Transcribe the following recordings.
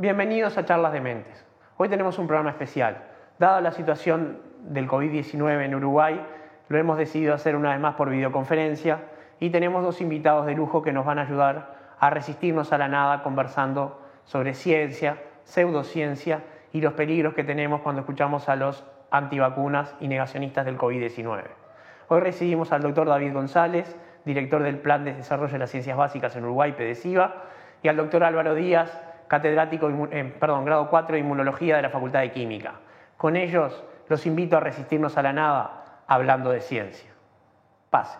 Bienvenidos a Charlas de Mentes. Hoy tenemos un programa especial. Dada la situación del COVID-19 en Uruguay, lo hemos decidido hacer una vez más por videoconferencia y tenemos dos invitados de lujo que nos van a ayudar a resistirnos a la nada conversando sobre ciencia, pseudociencia y los peligros que tenemos cuando escuchamos a los antivacunas y negacionistas del COVID-19. Hoy recibimos al doctor David González, director del Plan de Desarrollo de las Ciencias Básicas en Uruguay, PDCIBA, y al doctor Álvaro Díaz, catedrático grado 4 de Inmunología de la Facultad de Química. Con ellos los invito a resistirnos a la nada hablando de ciencia. Pase.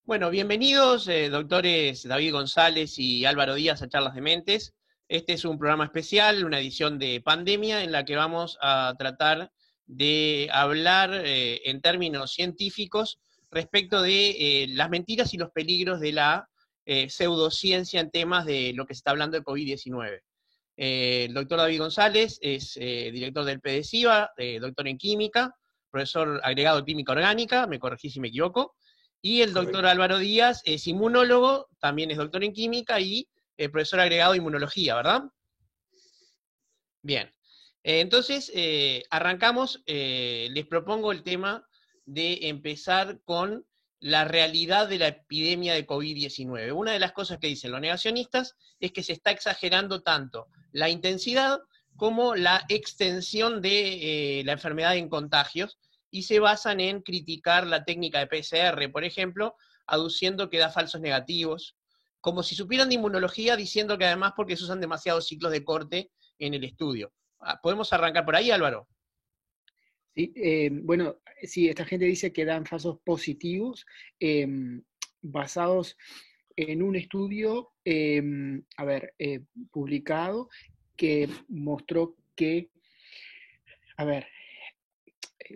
Bueno, bienvenidos, doctores David González y Álvaro Díaz a Charlas de Mentes. Este es un programa especial, una edición de pandemia, en la que vamos a tratar de hablar en términos científicos respecto de las mentiras y los peligros de la pseudociencia en temas de lo que se está hablando de COVID-19. El doctor David González es director del PDCIBA, doctor en química, profesor agregado de química orgánica, me corregí si me equivoco, y el doctor Álvaro Díaz es inmunólogo, también es doctor en química y profesor agregado de inmunología, ¿verdad? Bien. Entonces, arrancamos, les propongo el tema de empezar con la realidad de la epidemia de COVID-19. Una de las cosas que dicen los negacionistas es que se está exagerando tanto la intensidad como la extensión de la enfermedad en contagios, y se basan en criticar la técnica de PCR, por ejemplo, aduciendo que da falsos negativos, como si supieran de inmunología, diciendo que además porque se usan demasiados ciclos de corte en el estudio. ¿Podemos arrancar por ahí, Álvaro? Sí, bueno, sí, esta gente dice que dan falsos positivos basados en un estudio, publicado, que mostró que,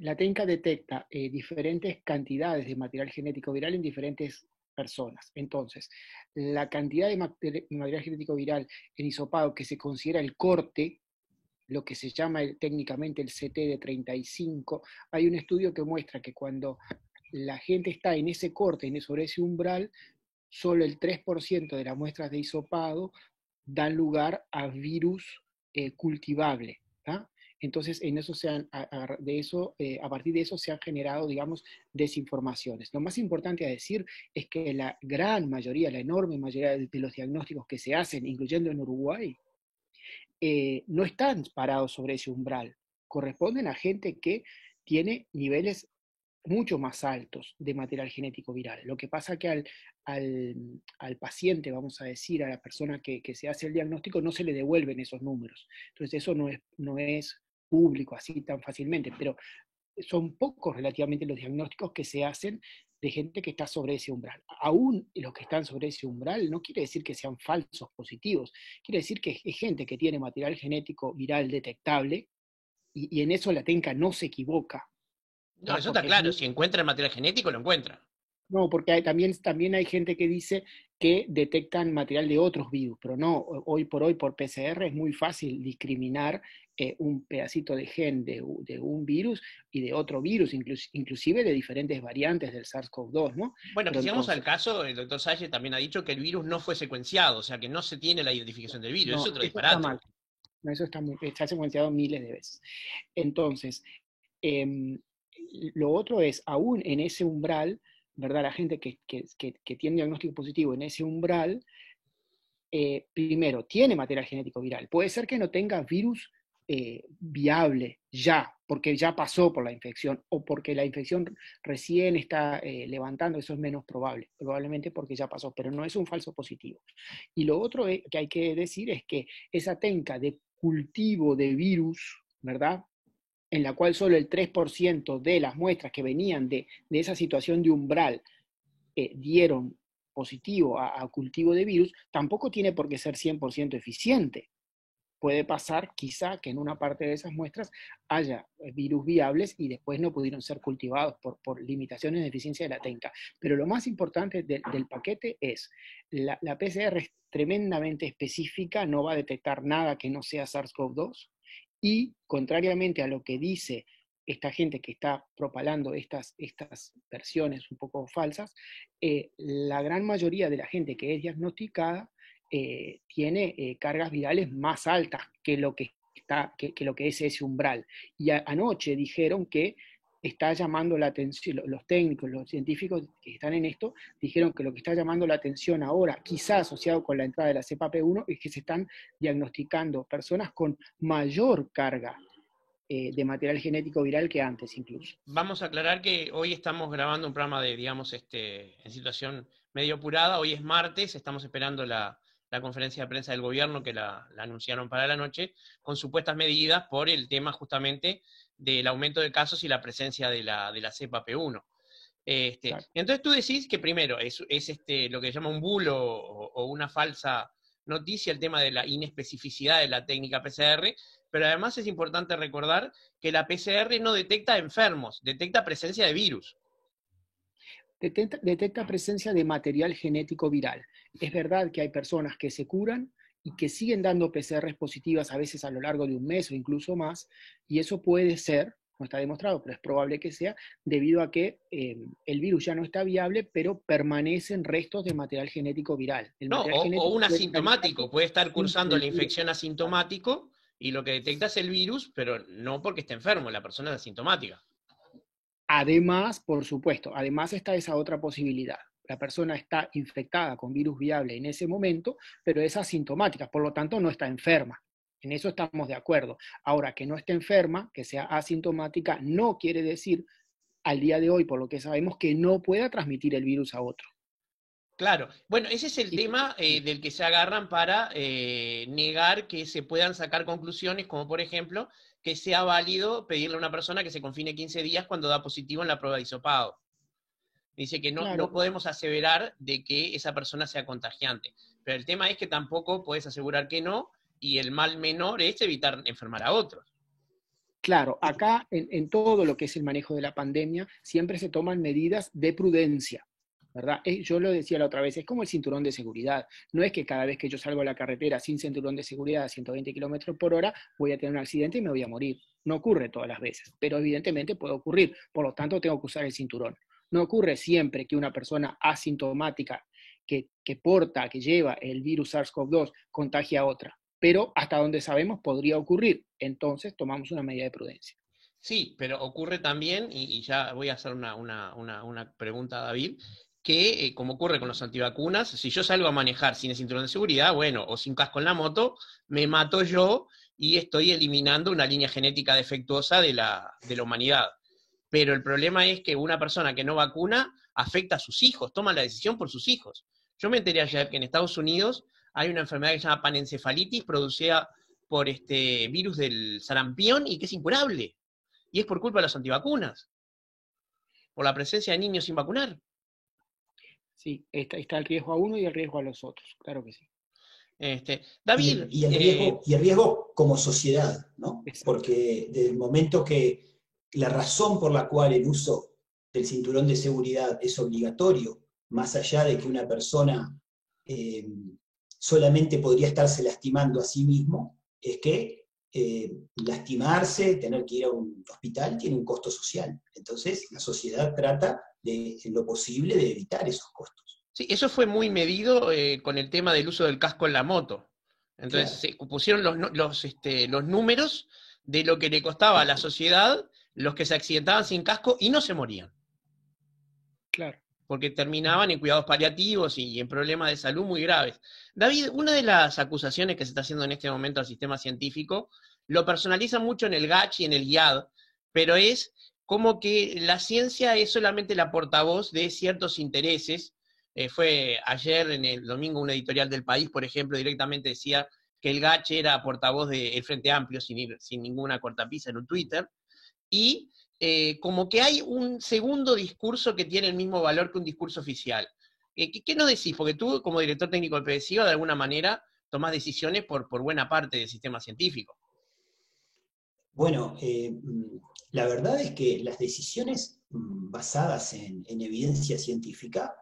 la técnica detecta diferentes cantidades de material genético viral en diferentes personas. Entonces, la cantidad de material genético viral en hisopado que se considera el corte, lo que se llama técnicamente el CT de 35, hay un estudio que muestra que cuando la gente está en ese corte, sobre ese umbral, solo el 3% de las muestras de hisopado dan lugar a virus cultivable. ¿tá? Entonces, en eso a partir de eso se han generado, digamos, desinformaciones. Lo más importante a decir es que la gran mayoría, la enorme mayoría de los diagnósticos que se hacen, incluyendo en Uruguay, no están parados sobre ese umbral. Corresponden a gente que tiene niveles mucho más altos de material genético viral. Lo que pasa que al paciente, vamos a decir, a la persona que se hace el diagnóstico, no se le devuelven esos números. Entonces eso no es público así tan fácilmente, pero son pocos relativamente los diagnósticos que se hacen de gente que está sobre ese umbral. Aún los que están sobre ese umbral no quiere decir que sean falsos positivos, quiere decir que es gente que tiene material genético viral detectable, y en eso la técnica no se equivoca. No, eso está claro, si encuentra el material genético, lo encuentra. No, porque también hay gente que dice que detectan material de otros virus, pero no, hoy por PCR es muy fácil discriminar un pedacito de gen de un virus y de otro virus, inclusive de diferentes variantes del SARS-CoV-2, ¿no? Bueno, que si vamos al caso, el doctor Salles también ha dicho que el virus no fue secuenciado, o sea que no se tiene la identificación del virus, no, es otro eso disparate. está mal. No, eso está secuenciado miles de veces. Entonces, lo otro es, aún en ese umbral, ¿verdad? La gente que tiene un diagnóstico positivo en ese umbral, primero, tiene material genético viral. Puede ser que no tenga virus viable ya, porque ya pasó por la infección, o porque la infección recién está levantando, eso es menos probable, probablemente porque ya pasó, pero no es un falso positivo. Y lo otro que hay que decir es que esa técnica de cultivo de virus, ¿verdad?, en la cual solo el 3% de las muestras que venían de esa situación de umbral dieron positivo a cultivo de virus, tampoco tiene por qué ser 100% eficiente. Puede pasar quizá que en una parte de esas muestras haya virus viables y después no pudieron ser cultivados por limitaciones de eficiencia de la técnica. Pero lo más importante del paquete es, la PCR es tremendamente específica, no va a detectar nada que no sea SARS-CoV-2, y contrariamente a lo que dice esta gente que está propalando estas versiones un poco falsas, la gran mayoría de la gente que es diagnosticada tiene cargas virales más altas que lo que es ese umbral. Y anoche dijeron que está llamando la atención, los técnicos, los científicos que están en esto, dijeron que lo que está llamando la atención ahora, quizá asociado con la entrada de la cepa P1, es que se están diagnosticando personas con mayor carga de material genético viral que antes incluso. Vamos a aclarar que hoy estamos grabando un programa de, digamos, en situación medio apurada. Hoy es martes, estamos esperando la conferencia de prensa del gobierno que la anunciaron para la noche, con supuestas medidas por el tema justamente del aumento de casos y la presencia de la cepa P1. Claro. Entonces tú decís que primero es lo que se llama un bulo o una falsa noticia, el tema de la inespecificidad de la técnica PCR, pero además es importante recordar que la PCR no detecta enfermos, detecta presencia de virus. Detecta presencia de material genético viral. Es verdad que hay personas que se curan y que siguen dando PCRs positivas a veces a lo largo de un mes o incluso más, y eso puede ser, no está demostrado, pero es probable que sea, debido a que el virus ya no está viable, pero permanecen restos de material genético viral. O un asintomático, puede estar cursando la infección asintomático y lo que detecta es el virus, pero no porque esté enfermo, la persona es asintomática. Además, por supuesto, además está esa otra posibilidad. La persona está infectada con virus viable en ese momento, pero es asintomática, por lo tanto no está enferma. En eso estamos de acuerdo. Ahora, que no esté enferma, que sea asintomática, no quiere decir, al día de hoy, por lo que sabemos, que no pueda transmitir el virus a otro. Claro, bueno, ese es el tema del que se agarran para negar que se puedan sacar conclusiones, como por ejemplo, que sea válido pedirle a una persona que se confine 15 días cuando da positivo en la prueba de hisopado. Dice que Claro. no podemos aseverar de que esa persona sea contagiante. Pero el tema es que tampoco puedes asegurar que no, y el mal menor es evitar enfermar a otros. Claro, acá en todo lo que es el manejo de la pandemia, siempre se toman medidas de prudencia, ¿verdad? Yo lo decía la otra vez, es como el cinturón de seguridad. No es que cada vez que yo salgo a la carretera sin cinturón de seguridad a 120 kilómetros por hora voy a tener un accidente y me voy a morir. No ocurre todas las veces, pero evidentemente puede ocurrir. Por lo tanto, tengo que usar el cinturón. No ocurre siempre que una persona asintomática que lleva el virus SARS-CoV-2 contagie a otra. Pero hasta donde sabemos podría ocurrir. Entonces tomamos una medida de prudencia. Sí, pero ocurre también, y ya voy a hacer una pregunta a David, que como ocurre con los antivacunas, si yo salgo a manejar sin el cinturón de seguridad, bueno, o sin casco en la moto, me mato yo y estoy eliminando una línea genética defectuosa de la humanidad. Pero el problema es que una persona que no vacuna afecta a sus hijos, toma la decisión por sus hijos. Yo me enteré ayer que en Estados Unidos hay una enfermedad que se llama panencefalitis producida por este virus del sarampión y que es incurable. Y es por culpa de las antivacunas, por la presencia de niños sin vacunar. Sí, está el riesgo a uno y el riesgo a los otros, claro que sí. David. Y el riesgo como sociedad, ¿no? Exacto. Porque desde el momento que la razón por la cual el uso del cinturón de seguridad es obligatorio, más allá de que una persona solamente podría estarse lastimando a sí mismo, es que lastimarse, tener que ir a un hospital, tiene un costo social. Entonces, la sociedad trata en lo posible de evitar esos costos. Sí, eso fue muy medido con el tema del uso del casco en la moto. Entonces, claro, se pusieron los números de lo que le costaba a la sociedad los que se accidentaban sin casco y no se morían. Claro. Porque terminaban en cuidados paliativos y en problemas de salud muy graves. David, una de las acusaciones que se está haciendo en este momento al sistema científico, lo personaliza mucho en el GACH y en el IAD, pero es como que la ciencia es solamente la portavoz de ciertos intereses. Fue ayer, en el domingo, un editorial del País, por ejemplo, directamente decía que el GACH era portavoz del Frente Amplio, sin ninguna cortapisa en un Twitter, y como que hay un segundo discurso que tiene el mismo valor que un discurso oficial. ¿Qué nos decís? Porque tú, como director técnico del PDCIO, de alguna manera tomás decisiones por buena parte del sistema científico. Bueno, la verdad es que las decisiones basadas en evidencia científica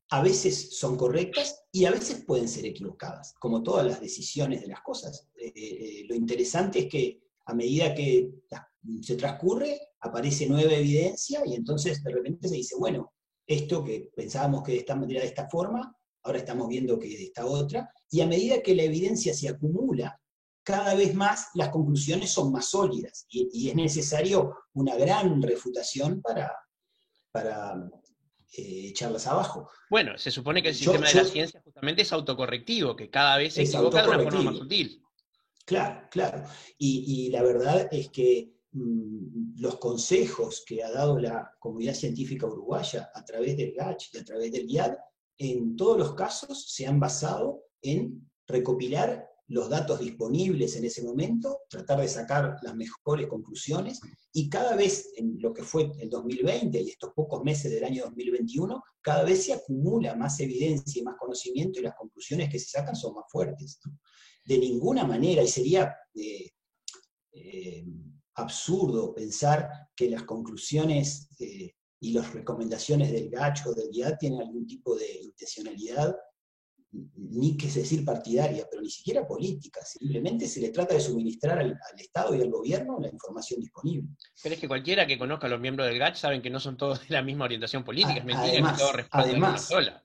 a veces son correctas y a veces pueden ser equivocadas, como todas las decisiones de las cosas. Lo interesante es que a medida que se transcurre, aparece nueva evidencia y entonces de repente se dice, bueno, esto que pensábamos que era de esta forma, ahora estamos viendo que está otra, y a medida que la evidencia se acumula, cada vez más las conclusiones son más sólidas, y es necesario una gran refutación para echarlas abajo. Bueno, se supone que el sistema de la ciencia justamente es autocorrectivo, que cada vez se equivoca de una forma más sutil. Claro, claro. Y la verdad es que los consejos que ha dado la comunidad científica uruguaya a través del GACH y a través del IAD, en todos los casos se han basado en recopilar los datos disponibles en ese momento, tratar de sacar las mejores conclusiones, y cada vez, en lo que fue el 2020 y estos pocos meses del año 2021, cada vez se acumula más evidencia y más conocimiento, y las conclusiones que se sacan son más fuertes, ¿no? De ninguna manera, y sería absurdo pensar que las conclusiones y las recomendaciones del GACH o del IAD tienen algún tipo de intencionalidad, ni que decir partidaria, pero ni siquiera política. Simplemente se le trata de suministrar al Estado y al gobierno la información disponible. Pero es que cualquiera que conozca a los miembros del GACH saben que no son todos de la misma orientación política, es mentira que todos respaldan una sola.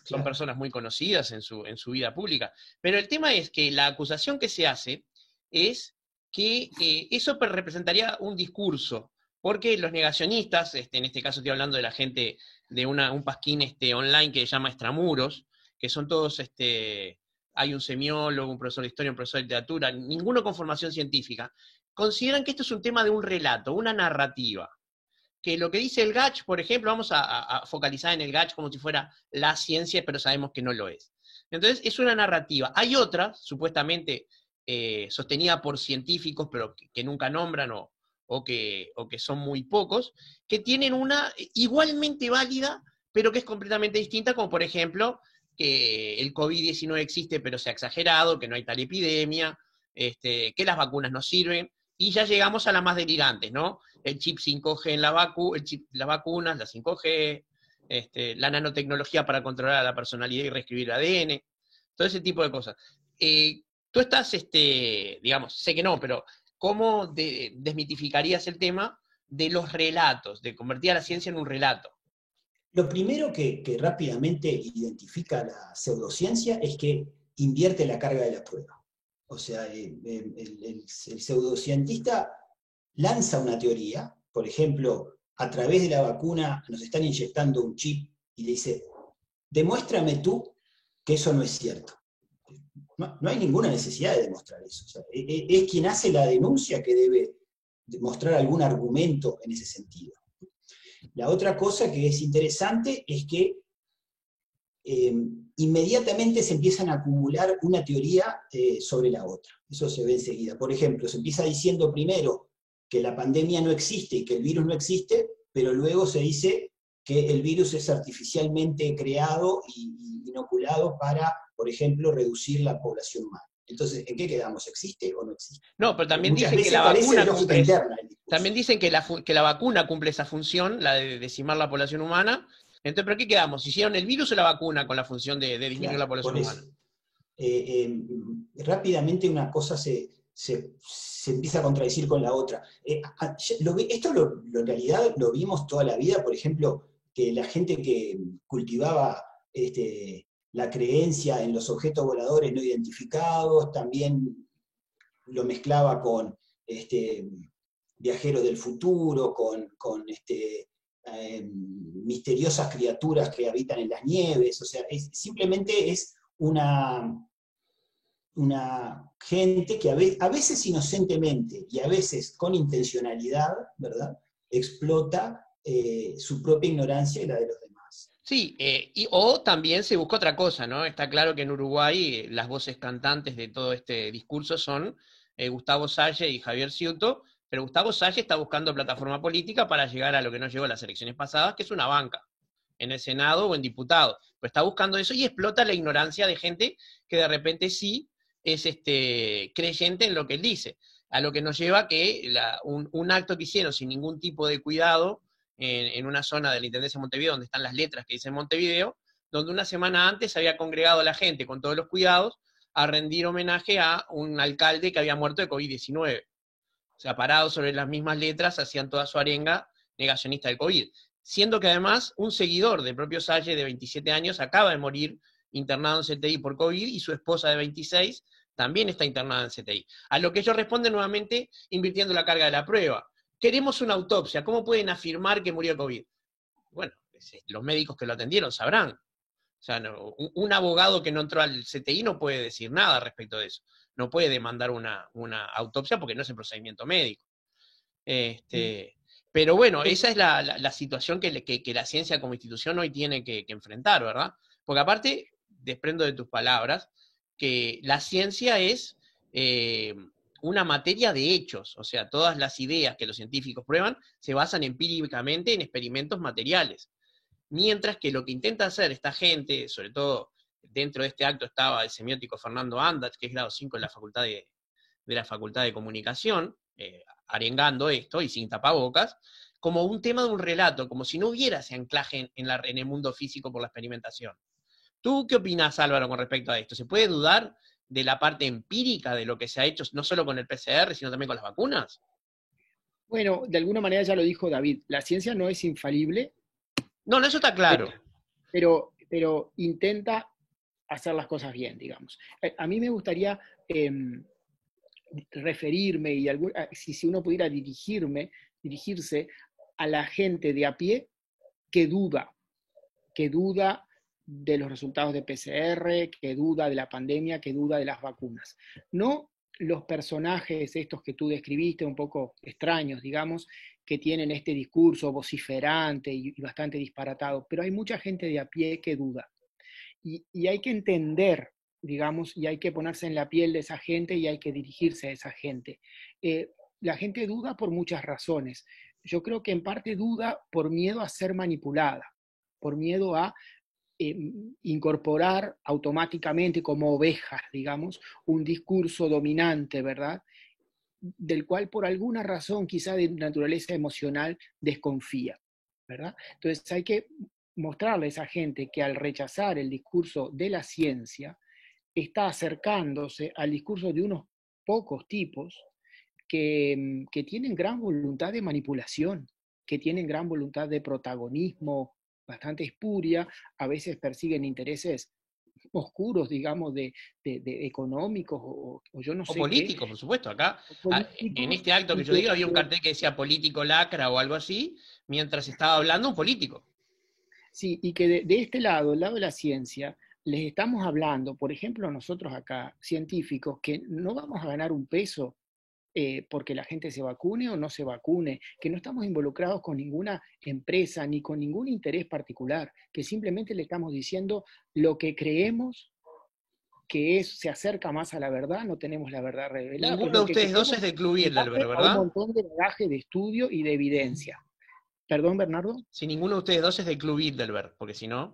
Son personas muy conocidas en su vida pública. Pero el tema es que la acusación que se hace es que eso representaría un discurso, porque los negacionistas, en este caso estoy hablando de la gente de un pasquín online que se llama Extramuros, que son todos, hay un semiólogo, un profesor de historia, un profesor de literatura, ninguno con formación científica, consideran que esto es un tema de un relato, una narrativa. Que lo que dice el GACH, por ejemplo, vamos a focalizar en el GACH como si fuera la ciencia, pero sabemos que no lo es. Entonces, es una narrativa. Hay otra, supuestamente sostenida por científicos, pero que nunca nombran o que son muy pocos, que tienen una igualmente válida, pero que es completamente distinta, como por ejemplo, que el COVID-19 existe, pero se ha exagerado, que no hay tal epidemia, que las vacunas no sirven, y ya llegamos a las más delirantes, ¿no? El chip 5G en las vacunas, la 5G, la nanotecnología para controlar a la personalidad y reescribir ADN, todo ese tipo de cosas. Tú estás, digamos, sé que no, pero ¿cómo desmitificarías el tema de los relatos, de convertir a la ciencia en un relato? Lo primero que rápidamente identifica la pseudociencia es que invierte la carga de la prueba. O sea, el pseudocientista lanza una teoría, por ejemplo, a través de la vacuna nos están inyectando un chip, y le dice, demuéstrame tú que eso no es cierto. No hay ninguna necesidad de demostrar eso. O sea, es quien hace la denuncia que debe demostrar algún argumento en ese sentido. La otra cosa que es interesante es que inmediatamente se empiezan a acumular una teoría sobre la otra. Eso se ve enseguida. Por ejemplo, se empieza diciendo primero que la pandemia no existe y que el virus no existe, pero luego se dice que el virus es artificialmente creado y inoculado para, por ejemplo, reducir la población humana. Entonces, ¿en qué quedamos? ¿Existe o no existe? No, pero también dicen que la vacuna también dicen que la vacuna cumple esa función, la de decimar la población humana. Entonces, ¿pero qué quedamos? ¿Hicieron el virus o la vacuna con la función de disminuir la población humana? Rápidamente una cosa se empieza a contradecir con la otra. Esto en realidad lo vimos toda la vida, por ejemplo, que la gente que cultivaba la creencia en los objetos voladores no identificados, también lo mezclaba con viajeros del futuro, con misteriosas criaturas que habitan en las nieves. O sea, simplemente es una gente que a veces inocentemente y a veces con intencionalidad, ¿verdad?, explota su propia ignorancia y la de los demás. Sí, o también se busca otra cosa, ¿no? Está claro que en Uruguay las voces cantantes de todo este discurso son Gustavo Salle y Javier Ciuto, pero Gustavo Salle está buscando plataforma política para llegar a lo que no llegó a las elecciones pasadas, que es una banca, en el Senado o en diputado. Pero está buscando eso y explota la ignorancia de gente que de repente sí es creyente en lo que él dice. A lo que nos lleva que un acto que hicieron sin ningún tipo de cuidado en una zona de la Intendencia de Montevideo, donde están las letras que dicen Montevideo, donde una semana antes se había congregado la gente con todos los cuidados a rendir homenaje a un alcalde que había muerto de COVID-19. O sea, parados sobre las mismas letras, hacían toda su arenga negacionista del COVID. siendo que además un seguidor del propio Salle de 27 años acaba de morir internado en CTI por COVID y su esposa de 26 también está internada en CTI. A lo que ellos responden nuevamente invirtiendo la carga de la prueba. Queremos una autopsia, ¿cómo pueden afirmar que murió de COVID? Bueno, los médicos que lo atendieron sabrán. O sea, un abogado que no entró al CTI no puede decir nada respecto de eso. No puede demandar una autopsia porque no es el procedimiento médico. Pero bueno, esa es la situación que la ciencia como institución hoy tiene que enfrentar, ¿verdad? Porque aparte, desprendo de tus palabras, que la ciencia es una materia de hechos, o sea, todas las ideas que los científicos prueban se basan empíricamente en experimentos materiales. Mientras que lo que intenta hacer esta gente, sobre todo dentro de este acto estaba el semiótico Fernando Andach, que es grado 5 en de la Facultad de Comunicación, arengando esto y sin tapabocas, como un tema de un relato, como si no hubiera ese anclaje en el mundo físico por la experimentación. ¿Tú qué opinás, Álvaro, con respecto a esto? ¿Se puede dudar de la parte empírica de lo que se ha hecho, no solo con el PCR, sino también con las vacunas? Bueno, de alguna manera ya lo dijo David, la ciencia no es infalible. No, eso está claro. Pero intenta hacer las cosas bien, digamos. A mí me gustaría referirme, y si uno pudiera dirigirse a la gente de a pie que duda de los resultados de PCR, que duda de la pandemia, que duda de las vacunas. No los personajes estos que tú describiste, un poco extraños, digamos, que tienen este discurso vociferante y bastante disparatado, pero hay mucha gente de a pie que duda. Y hay que entender, digamos, y hay que ponerse en la piel de esa gente y hay que dirigirse a esa gente. La gente duda por muchas razones. Yo creo que en parte duda por miedo a ser manipulada, por miedo a incorporar automáticamente como ovejas, digamos, un discurso dominante, ¿verdad?, del cual por alguna razón, quizá de naturaleza emocional, desconfía, ¿verdad? Entonces hay que mostrarle a esa gente que al rechazar el discurso de la ciencia, está acercándose al discurso de unos pocos tipos que tienen gran voluntad de manipulación, que tienen gran voluntad de protagonismo, bastante espuria, a veces persiguen intereses oscuros, digamos, de económicos o yo no sé o políticos, qué. por supuesto. Acá, en este acto que yo digo, había un cartel que decía político lacra o algo así, mientras estaba hablando un político. Sí, y que de este lado, el lado de la ciencia, les estamos hablando, por ejemplo, nosotros acá, científicos, que no vamos a ganar un peso porque la gente se vacune o no se vacune, que no estamos involucrados con ninguna empresa ni con ningún interés particular, que simplemente le estamos diciendo lo que creemos que se acerca más a la verdad, no tenemos la verdad revelada. Ninguno de ustedes dos es del Club Bilderberg, ¿verdad? Un montón de bagaje de estudio y de evidencia. ¿Perdón, Bernardo? Si ninguno de ustedes dos es del Club Bilderberg, porque si no...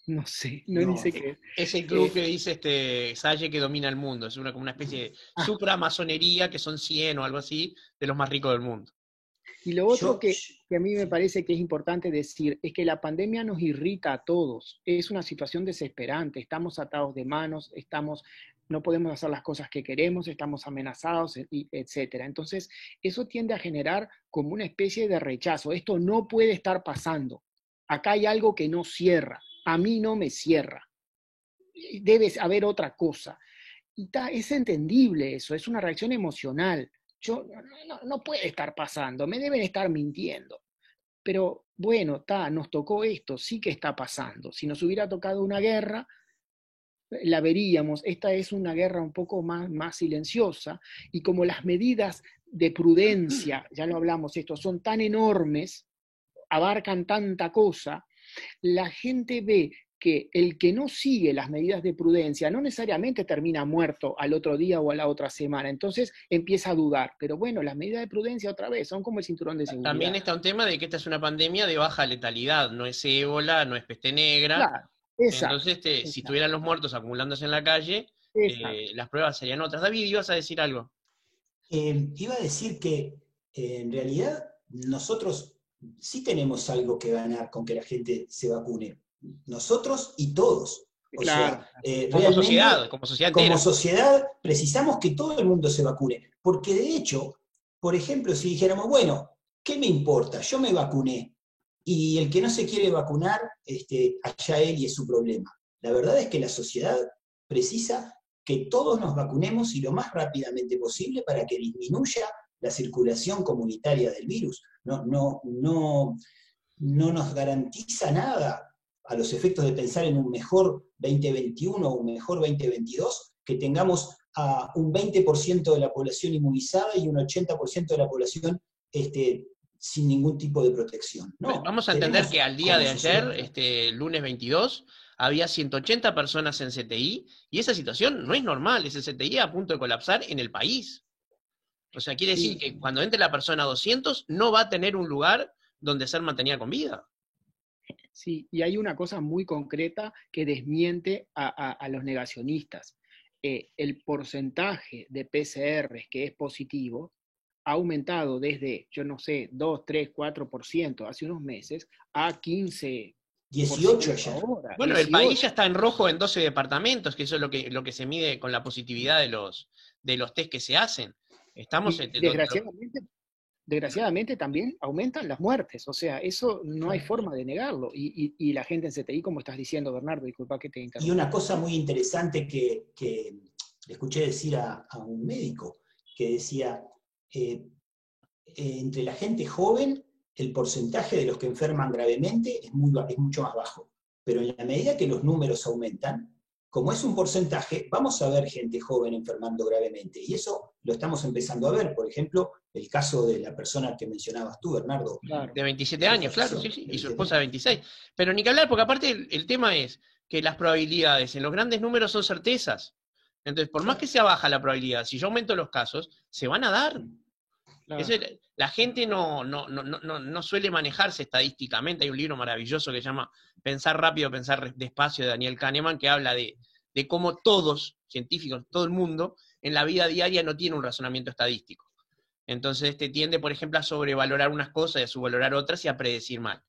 No sé, ni sé qué es. Es el club que dice Salle que domina el mundo, es como una especie de supramasonería que son 100 o algo así, de los más ricos del mundo. Y lo otro que a mí me parece que es importante decir es que la pandemia nos irrita a todos, es una situación desesperante, estamos atados de manos, no podemos hacer las cosas que queremos, estamos amenazados, etc. Entonces, eso tiende a generar como una especie de rechazo, esto no puede estar pasando, acá hay algo que no cierra. A mí no me cierra. Debe haber otra cosa. Y es entendible eso, es una reacción emocional. No puede estar pasando, me deben estar mintiendo. Pero bueno, nos tocó esto, sí que está pasando. Si nos hubiera tocado una guerra, la veríamos. Esta es una guerra un poco más silenciosa. Y como las medidas de prudencia, ya lo hablamos, son tan enormes, abarcan tanta cosa, la gente ve que el que no sigue las medidas de prudencia no necesariamente termina muerto al otro día o a la otra semana, entonces empieza a dudar, pero bueno, las medidas de prudencia otra vez son como el cinturón de seguridad. También está un tema de que esta es una pandemia de baja letalidad, no es ébola, no es peste negra, claro, exacto, entonces exacto. Si estuvieran los muertos acumulándose en la calle, las pruebas serían otras. David, ¿ibas a decir algo? Iba a decir que en realidad nosotros sí tenemos algo que ganar con que la gente se vacune. Nosotros y todos. O claro. sea, como sociedad precisamos que todo el mundo se vacune. Porque de hecho, por ejemplo, si dijéramos, bueno, ¿qué me importa? Yo me vacuné. y el que no se quiere vacunar, allá él y es su problema. La verdad es que la sociedad precisa que todos nos vacunemos y lo más rápidamente posible para que disminuya la circulación comunitaria del virus. No nos garantiza nada a los efectos de pensar en un mejor 2021 o un mejor 2022, que tengamos a un 20% de la población inmunizada y un 80% de la población sin ningún tipo de protección. No, vamos a entender que al día de ayer, lunes 22, había 180 personas en CTI, y esa situación no es normal, es el CTI a punto de colapsar en el país. O sea, quiere decir que cuando entre la persona 200, no va a tener un lugar donde ser mantenida con vida. Sí, y hay una cosa muy concreta que desmiente a los negacionistas. El porcentaje de PCRs que es positivo ha aumentado desde, yo no sé, 2, 3, 4% hace unos meses a 15%. 18 ya. Ahora, bueno, 18. El país ya está en rojo en 12 departamentos, que eso es lo que se mide con la positividad de los test que se hacen. Estamos Desgraciadamente también aumentan las muertes, o sea, eso no hay forma de negarlo. Y la gente en CTI, como estás diciendo, Bernardo, disculpa que te interrumpa. Y una cosa muy interesante que le escuché decir a un médico, que decía, entre la gente joven, el porcentaje de los que enferman gravemente es mucho más bajo. Pero en la medida que los números aumentan, como es un porcentaje, vamos a ver gente joven enfermando gravemente. Y eso lo estamos empezando a ver. Por ejemplo, el caso de la persona que mencionabas tú, Bernardo. Claro. De 27 años, claro, sí, y su esposa de 26. Pero ni que hablar, porque aparte el tema es que las probabilidades en los grandes números son certezas. Entonces, por más que sea baja la probabilidad, si yo aumento los casos, se van a dar. Claro. La gente no suele manejarse estadísticamente. Hay un libro maravilloso que se llama Pensar rápido, pensar despacio, de Daniel Kahneman, que habla de cómo todos, científicos, todo el mundo, en la vida diaria no tiene un razonamiento estadístico. Entonces tiende, por ejemplo, a sobrevalorar unas cosas y a subvalorar otras y a predecir mal.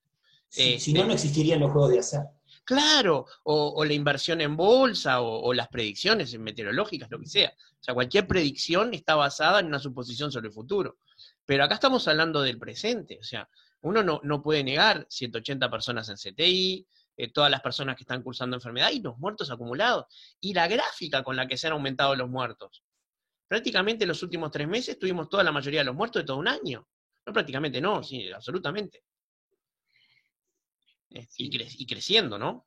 Si no existirían los juegos de azar. Claro, o la inversión en bolsa, o las predicciones meteorológicas, lo que sea. O sea, cualquier predicción está basada en una suposición sobre el futuro. Pero acá estamos hablando del presente. O sea, uno no puede negar 180 personas en CTI, todas las personas que están cursando enfermedad y los muertos acumulados. Y la gráfica con la que se han aumentado los muertos. Prácticamente en los últimos 3 meses tuvimos toda la mayoría de los muertos de todo un año. No, prácticamente no, sí, absolutamente. Y creciendo, ¿no?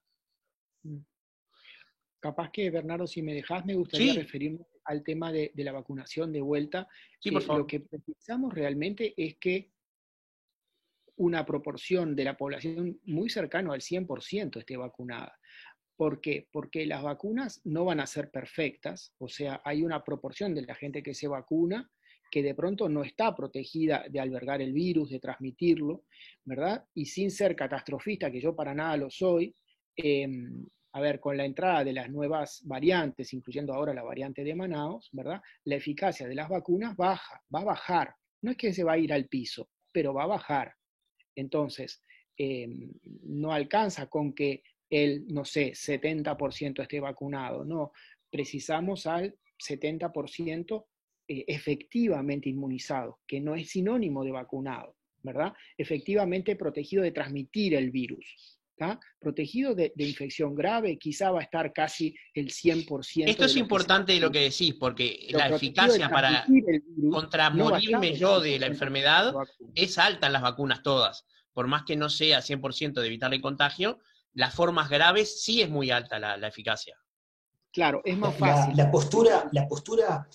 Capaz que, Bernardo, si me dejás, me gustaría referirme al tema de la vacunación de vuelta. Sí, por favor. Lo que precisamos realmente es que una proporción de la población muy cercano al 100% esté vacunada. ¿Por qué? Porque las vacunas no van a ser perfectas, o sea, hay una proporción de la gente que se vacuna que de pronto no está protegida de albergar el virus, de transmitirlo, ¿verdad? Y sin ser catastrofista, que yo para nada lo soy, a ver, con la entrada de las nuevas variantes, incluyendo ahora la variante de Manaus, ¿verdad? La eficacia de las vacunas va a bajar. No es que se va a ir al piso, pero va a bajar. Entonces, no alcanza con que el, no sé, 70% esté vacunado, no, precisamos al 70% efectivamente inmunizado, que no es sinónimo de vacunado, ¿verdad? Efectivamente protegido de transmitir el virus, ¿tá? Protegido de infección grave, quizá va a estar casi el 100%. Esto es importante lo que decís, porque la eficacia para contra morirme yo de la enfermedad es alta en las vacunas todas. Por más que no sea 100% de evitar el contagio, las formas graves sí es muy alta la eficacia. Claro, es más fácil. La postura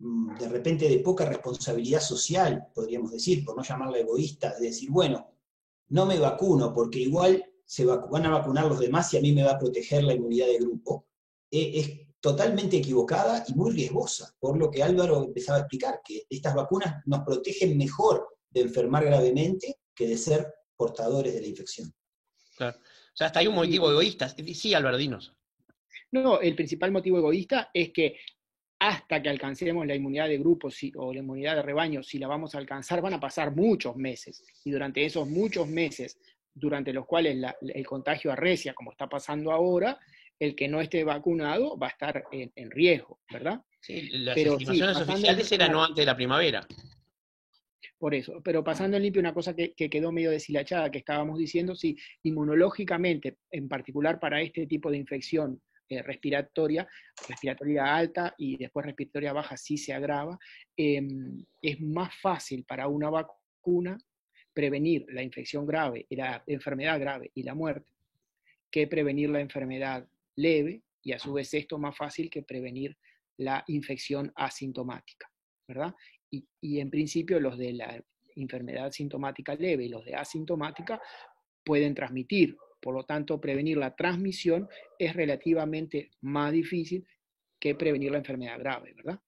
de repente de poca responsabilidad social, podríamos decir, por no llamarla egoísta, de decir, bueno, no me vacuno porque igual van a vacunar los demás y a mí me va a proteger la inmunidad de grupo, es totalmente equivocada y muy riesgosa, por lo que Álvaro empezaba a explicar, que estas vacunas nos protegen mejor de enfermar gravemente que de ser portadores de la infección. Claro. O sea, hasta hay un motivo egoísta. Sí, Álvaro, dinos. No, el principal motivo egoísta es que hasta que alcancemos la inmunidad de grupo o la inmunidad de rebaño, si la vamos a alcanzar, van a pasar muchos meses. Y durante esos muchos meses, durante los cuales el contagio arrecia, como está pasando ahora, el que no esté vacunado va a estar en riesgo, ¿verdad? Sí, las estimaciones oficiales eran no antes de la primavera. Por eso, pero pasando en limpio, una cosa que quedó medio deshilachada, que estábamos diciendo, sí, inmunológicamente, en particular para este tipo de infección respiratoria alta y después respiratoria baja sí se agrava, es más fácil para una vacuna prevenir la infección grave, la enfermedad grave y la muerte, que prevenir la enfermedad leve, y a su vez esto más fácil que prevenir la infección asintomática, ¿verdad? Y en principio los de la enfermedad sintomática leve y los de asintomática pueden transmitir, por lo tanto prevenir la transmisión es relativamente más difícil que prevenir la enfermedad grave, ¿verdad?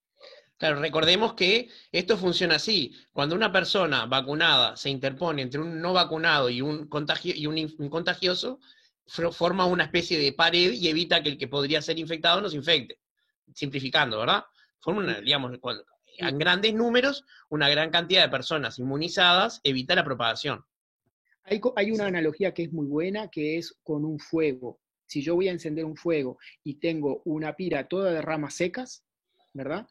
Claro, recordemos que esto funciona así. Cuando una persona vacunada se interpone entre un no vacunado y un contagioso, forma una especie de pared y evita que el que podría ser infectado no se infecte. Simplificando, ¿verdad? Forma una, digamos, en grandes números, una gran cantidad de personas inmunizadas evita la propagación. Hay una analogía que es muy buena, que es con un fuego. Si yo voy a encender un fuego y tengo una pira toda de ramas secas, ¿verdad?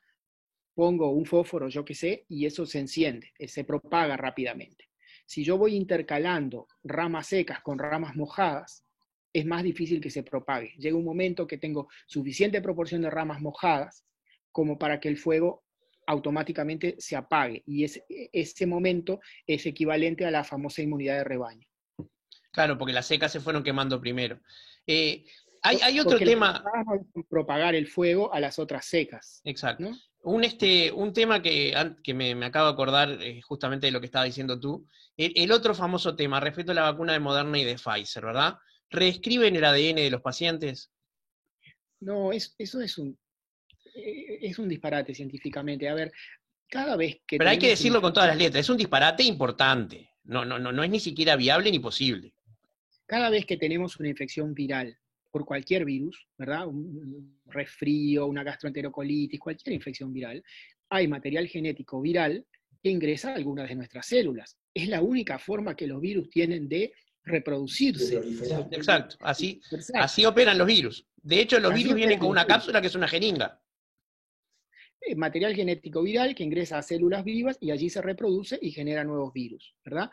Pongo un fósforo, yo qué sé, y eso se enciende, se propaga rápidamente. Si yo voy intercalando ramas secas con ramas mojadas, es más difícil que se propague. Llega un momento que tengo suficiente proporción de ramas mojadas como para que el fuego automáticamente se apague, y ese momento es equivalente a la famosa inmunidad de rebaño. Claro, porque las secas se fueron quemando primero. Hay otro Porque tema. las mojadas no dejan propagar el fuego a las otras secas. Exacto. ¿No? Un tema que me acabo de acordar justamente de lo que estaba diciendo tú, el otro famoso tema respecto a la vacuna de Moderna y de Pfizer, ¿verdad? ¿Reescriben el ADN de los pacientes? No, eso es un disparate científicamente. A ver, cada vez que Pero hay que tenemos decirlo con todas las letras, es un disparate importante. No es ni siquiera viable ni posible. cada vez que tenemos una infección viral por cualquier virus, ¿verdad? Un resfrío, una gastroenterocolitis, cualquier infección viral, hay material genético viral que ingresa a algunas de nuestras células. Es la única forma que los virus tienen de reproducirse. Exacto, así operan los virus. De hecho, los Así virus vienen operan con los una virus. cápsula que es una jeringa. Material genético viral que ingresa a células vivas y allí se reproduce y genera nuevos virus, ¿verdad?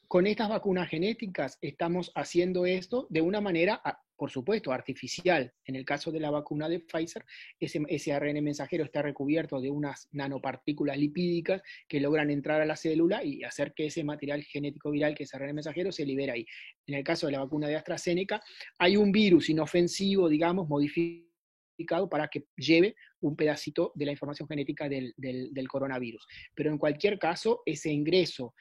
Con estas vacunas genéticas estamos haciendo esto de una manera, por supuesto, artificial. En el caso de la vacuna de Pfizer, ese ARN mensajero está recubierto de unas nanopartículas lipídicas que logran entrar a la célula y hacer que ese material genético viral, que es ARN mensajero, se libere ahí. En el caso de la vacuna de AstraZeneca, hay un virus inofensivo, digamos, modificado para que lleve un pedacito de la información genética del coronavirus. Pero en cualquier caso, ese ingreso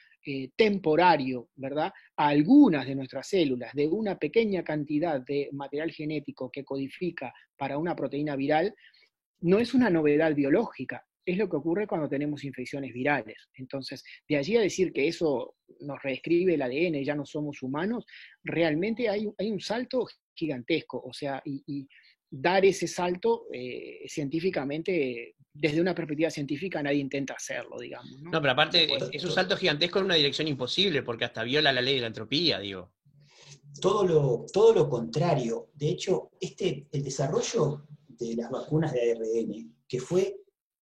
temporario, ¿verdad?, a algunas de nuestras células de una pequeña cantidad de material genético que codifica para una proteína viral, no es una novedad biológica, es lo que ocurre cuando tenemos infecciones virales. Entonces, de allí a decir que eso nos reescribe el ADN y ya no somos humanos, realmente hay un salto gigantesco, o sea, y dar ese salto científicamente, desde una perspectiva científica, nadie intenta hacerlo, digamos. No, pero aparte es un salto gigantesco en una dirección imposible, porque hasta viola la ley de la entropía, digo. Todo lo contrario. De hecho, el desarrollo de las vacunas de ARN, que fue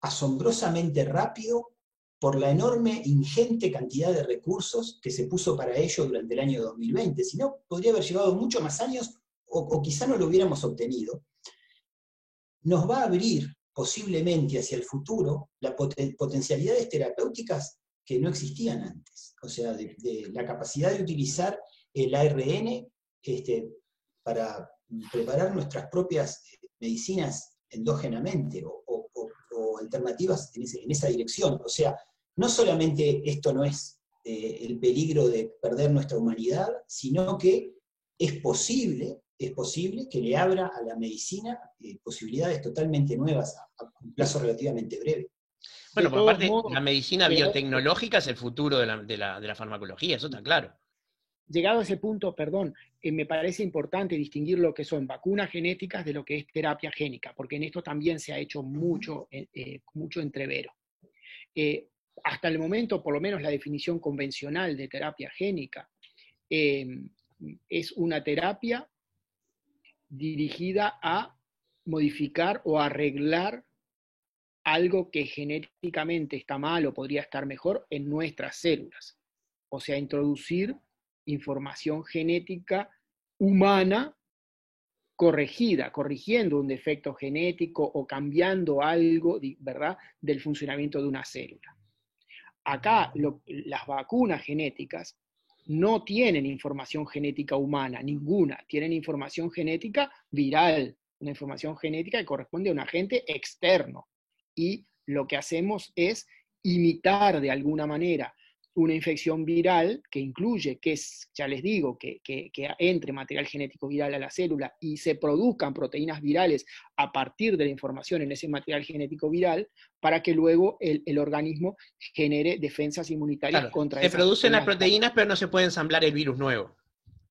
asombrosamente rápido por la enorme, ingente cantidad de recursos que se puso para ello durante el año 2020. Si no, podría haber llevado muchos más años o quizá no lo hubiéramos obtenido. Nos va a abrir posiblemente hacia el futuro las potencialidades terapéuticas que no existían antes. O sea, de la capacidad de utilizar el ARN para preparar nuestras propias medicinas endógenamente o alternativas en esa dirección. O sea, no solamente esto no es el peligro de perder nuestra humanidad, sino que es posible que le abra a la medicina posibilidades totalmente nuevas a un plazo relativamente breve. Bueno, por aparte, modos, la medicina biotecnológica es el futuro de la farmacología, eso está claro. Llegado a ese punto, perdón, me parece importante distinguir lo que son vacunas genéticas de lo que es terapia génica, porque en esto también se ha hecho mucho entrevero. Hasta el momento, por lo menos la definición convencional de terapia génica es una terapia dirigida a modificar o arreglar algo que genéticamente está mal o podría estar mejor en nuestras células. O sea, introducir información genética humana corregida, corrigiendo un defecto genético o cambiando algo, ¿verdad?, del funcionamiento de una célula. Acá las vacunas genéticas no tienen información genética humana, ninguna, tienen información genética viral, una información genética que corresponde a un agente externo. Y lo que hacemos es imitar de alguna manera una infección viral que incluye, ya les digo, que entre material genético viral a la célula y se produzcan proteínas virales a partir de la información en ese material genético viral, para que luego el organismo genere defensas inmunitarias contra esas se producen las proteínas, proteínas, pero no se puede ensamblar el virus nuevo.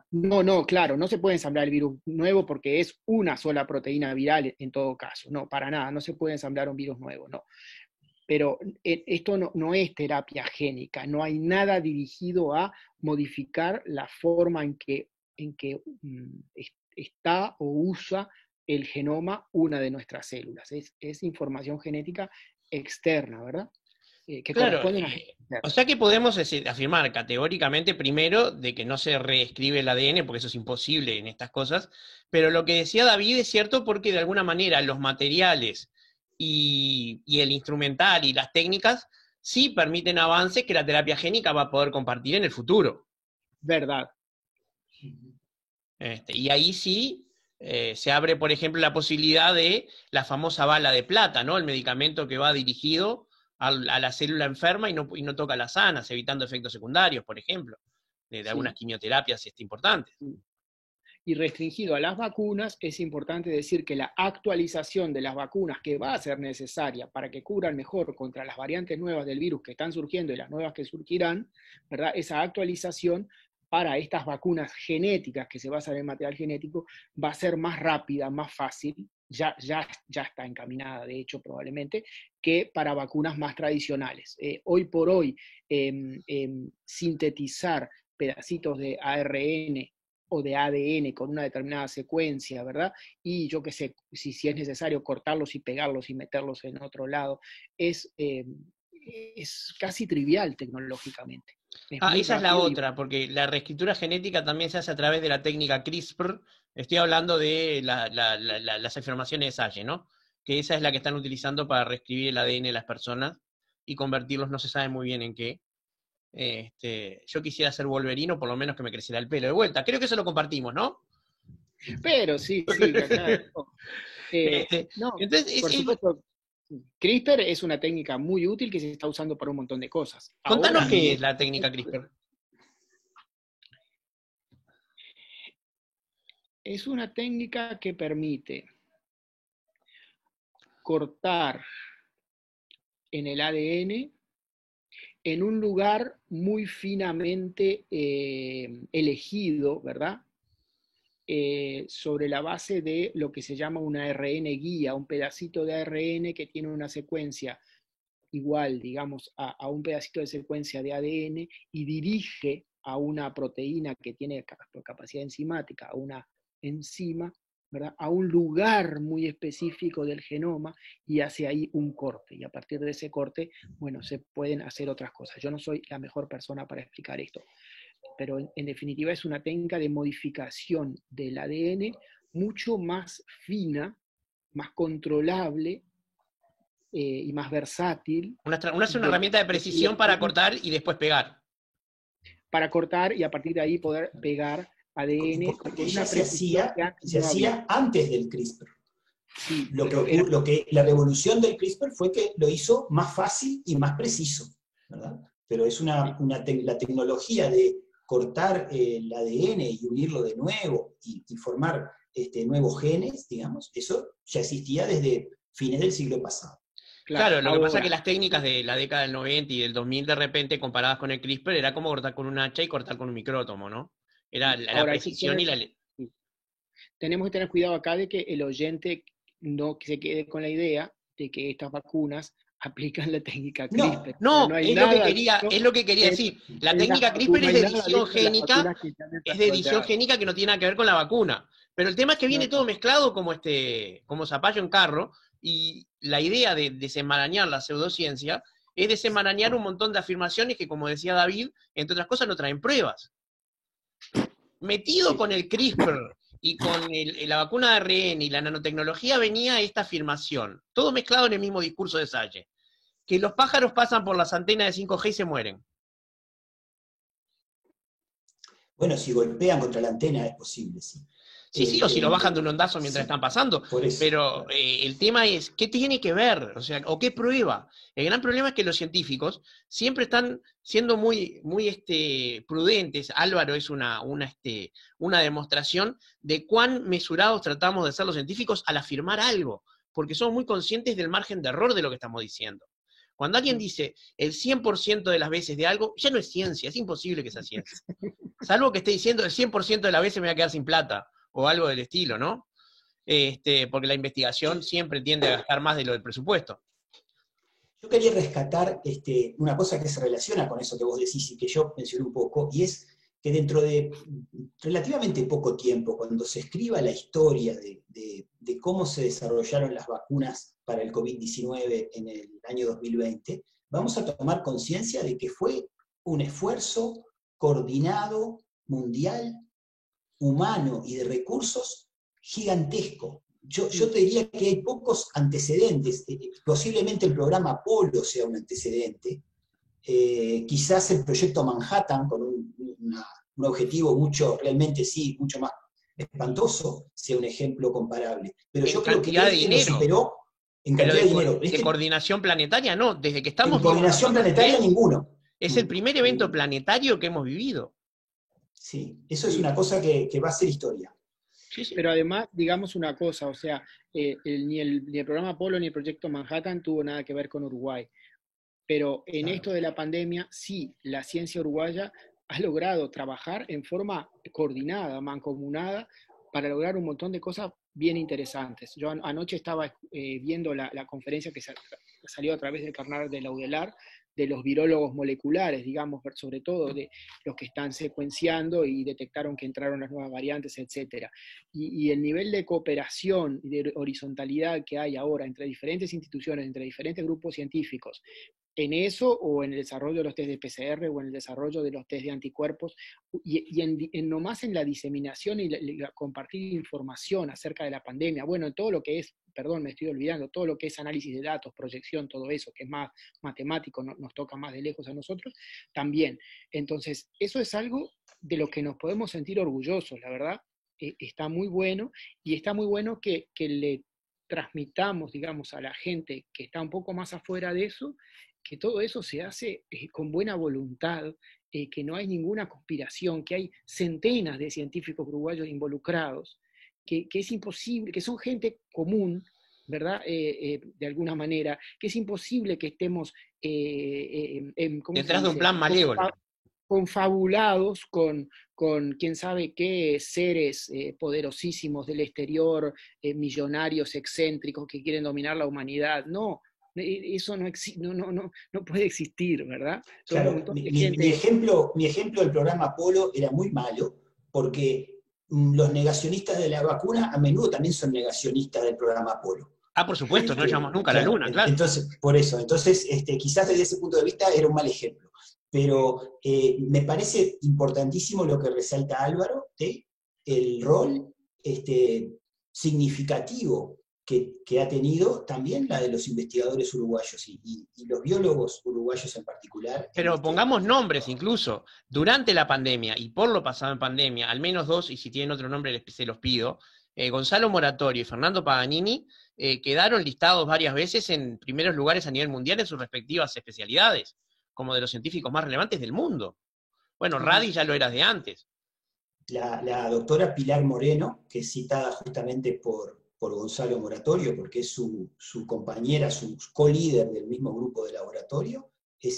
No, claro, no se puede ensamblar el virus nuevo porque es una sola proteína viral en todo caso. No, para nada, no se puede ensamblar un virus nuevo, no. Pero esto no es terapia génica, no hay nada dirigido a modificar la forma en que está o usa el genoma una de nuestras células. Es información genética externa, ¿verdad? Que claro, corresponde a una agente externo. o sea que podemos afirmar categóricamente, primero, de que no se reescribe el ADN, porque eso es imposible en estas cosas, pero lo que decía David es cierto porque de alguna manera los materiales y el instrumental y las técnicas sí permiten avances que la terapia génica va a poder compartir en el futuro. Verdad. Y ahí sí se abre, por ejemplo, la posibilidad de la famosa bala de plata, ¿no? El medicamento que va dirigido a la célula enferma y no toca las sanas, evitando efectos secundarios, por ejemplo, de algunas quimioterapias importantes. Y restringido a las vacunas, es importante decir que la actualización de las vacunas que va a ser necesaria para que cubran mejor contra las variantes nuevas del virus que están surgiendo y las nuevas que surgirán, ¿verdad? Esa actualización para estas vacunas genéticas que se basan en material genético va a ser más rápida, más fácil, ya está encaminada de hecho probablemente, que para vacunas más tradicionales. Hoy por hoy, sintetizar pedacitos de ARN o de ADN con una determinada secuencia, ¿verdad? Y yo qué sé, si es necesario cortarlos y pegarlos y meterlos en otro lado, es casi trivial tecnológicamente. Esa es la otra, porque la reescritura genética también se hace a través de la técnica CRISPR. Estoy hablando de las afirmaciones de Sage, ¿no? Que esa es la que están utilizando para reescribir el ADN de las personas y convertirlos, no se sabe muy bien en qué. Yo quisiera ser Wolverino, por lo menos que me creciera el pelo de vuelta. Creo que eso lo compartimos, ¿no? Pero sí, claro. No, entonces, por supuesto, CRISPR es una técnica muy útil que se está usando para un montón de cosas. Contanos qué es la técnica CRISPR. Es una técnica que permite cortar en el ADN en un lugar muy finamente elegido, ¿verdad? Sobre la base de lo que se llama una ARN guía, un pedacito de ARN que tiene una secuencia igual, digamos, a un pedacito de secuencia de ADN y dirige a una proteína que tiene capacidad enzimática, a una enzima, ¿verdad?, a un lugar muy específico del genoma y hace ahí un corte. Y a partir de ese corte, bueno, se pueden hacer otras cosas. Yo no soy la mejor persona para explicar esto, pero en definitiva es una técnica de modificación del ADN mucho más fina, más controlable y más versátil. Una herramienta de precisión para cortar y después pegar. Para cortar y a partir de ahí poder pegar ADN. Porque ella se hacía antes del CRISPR. Sí, la revolución del CRISPR fue que lo hizo más fácil y más preciso, ¿verdad? Pero es la tecnología de cortar el ADN y unirlo de nuevo y formar nuevos genes, digamos, eso ya existía desde fines del siglo pasado. Claro, lo que pasa es que las técnicas de la década del 90 y del 2000 de repente comparadas con el CRISPR era como cortar con un hacha y cortar con un micrótomo, ¿no? Era la precisión y la... Tenemos que tener cuidado acá de que el oyente no se quede con la idea de que estas vacunas aplican la técnica CRISPR. No, es lo que quería decir. La técnica CRISPR es de edición génica, que no tiene nada que ver con la vacuna. Pero el tema es que viene todo mezclado como zapallo en carro, Y la idea de desenmarañar la pseudociencia es desenmarañar un montón de afirmaciones que, como decía David, entre otras cosas no traen pruebas. Metido con el CRISPR y con la vacuna de ARN y la nanotecnología venía esta afirmación, todo mezclado en el mismo discurso de Salle, que los pájaros pasan por las antenas de 5G y se mueren. Bueno, si golpean contra la antena es posible, sí. Sí, o si lo bajan de un ondazo mientras están pasando. Por eso. Pero el tema es, ¿qué tiene que ver? O sea, ¿o qué prueba? El gran problema es que los científicos siempre están siendo muy prudentes. Álvaro es una demostración de cuán mesurados tratamos de ser los científicos al afirmar algo, porque somos muy conscientes del margen de error de lo que estamos diciendo. Cuando alguien dice el 100% de las veces de algo, ya no es ciencia, es imposible que sea ciencia. Salvo que esté diciendo el 100% de las veces me voy a quedar sin plata, o algo del estilo, ¿no? Porque la investigación siempre tiende a gastar más de lo del presupuesto. Yo quería rescatar una cosa que se relaciona con eso que vos decís y que yo mencioné un poco, y es que dentro de relativamente poco tiempo, cuando se escriba la historia de cómo se desarrollaron las vacunas para el COVID-19 en el año 2020, vamos a tomar conciencia de que fue un esfuerzo coordinado, mundial, humano y de recursos gigantesco. Yo te diría que hay pocos antecedentes, posiblemente el programa Apolo sea un antecedente, quizás el proyecto Manhattan, con un objetivo realmente mucho más espantoso, sea un ejemplo comparable. Pero yo creo que lo superó en cantidad de dinero. De coordinación planetaria, no, desde que estamos... En coordinación planetaria, ninguno. Es el primer evento planetario que hemos vivido. Sí, eso es una cosa que va a ser historia. Sí. Pero además, digamos una cosa, o sea, ni el programa Apolo ni el proyecto Manhattan tuvo nada que ver con Uruguay. Pero en esto de la pandemia, sí, la ciencia uruguaya ha logrado trabajar en forma coordinada, mancomunada, para lograr un montón de cosas bien interesantes. Yo anoche estaba viendo la conferencia que salió a través del canal de la UDELAR, de los virólogos moleculares, digamos, sobre todo de los que están secuenciando y detectaron que entraron las nuevas variantes, etc. Y el nivel de cooperación y de horizontalidad que hay ahora entre diferentes instituciones, entre diferentes grupos científicos, en eso o en el desarrollo de los test de PCR o en el desarrollo de los test de anticuerpos y nomás en la diseminación y compartir información acerca de la pandemia, bueno, en todo lo que es, perdón, me estoy olvidando, todo lo que es análisis de datos, proyección, todo eso, que es más matemático, nos toca más de lejos a nosotros, también. Entonces, eso es algo de lo que nos podemos sentir orgullosos, la verdad, está muy bueno, y está muy bueno que le transmitamos, digamos, a la gente que está un poco más afuera de eso, que todo eso se hace con buena voluntad, que no hay ninguna conspiración, que hay centenas de científicos uruguayos involucrados, que es imposible, que son gente común, ¿verdad? De alguna manera, que es imposible que estemos detrás de un plan malévolo, confabulados con quién sabe qué seres poderosísimos del exterior, millonarios, excéntricos, que quieren dominar la humanidad. No, eso no puede existir, ¿verdad? Claro, mi ejemplo del programa Apolo era muy malo, porque los negacionistas de la vacuna a menudo también son negacionistas del programa Apolo. Por supuesto, no llamamos nunca a la Luna, claro. Entonces, por eso, quizás desde ese punto de vista era un mal ejemplo. Pero me parece importantísimo lo que resalta Álvaro, el rol significativo que ha tenido también la de los investigadores uruguayos y los biólogos uruguayos en particular. Pero pongamos nombres incluso. Durante la pandemia y por lo pasado en pandemia, al menos dos, y si tienen otro nombre se los pido, Gonzalo Moratorio y Fernando Paganini quedaron listados varias veces en primeros lugares a nivel mundial en sus respectivas especialidades, como de los científicos más relevantes del mundo. Bueno, Radi ya lo era de antes. La doctora Pilar Moreno, que es citada justamente por Gonzalo Moratorio, porque es su compañera, su co-líder del mismo grupo de laboratorio, y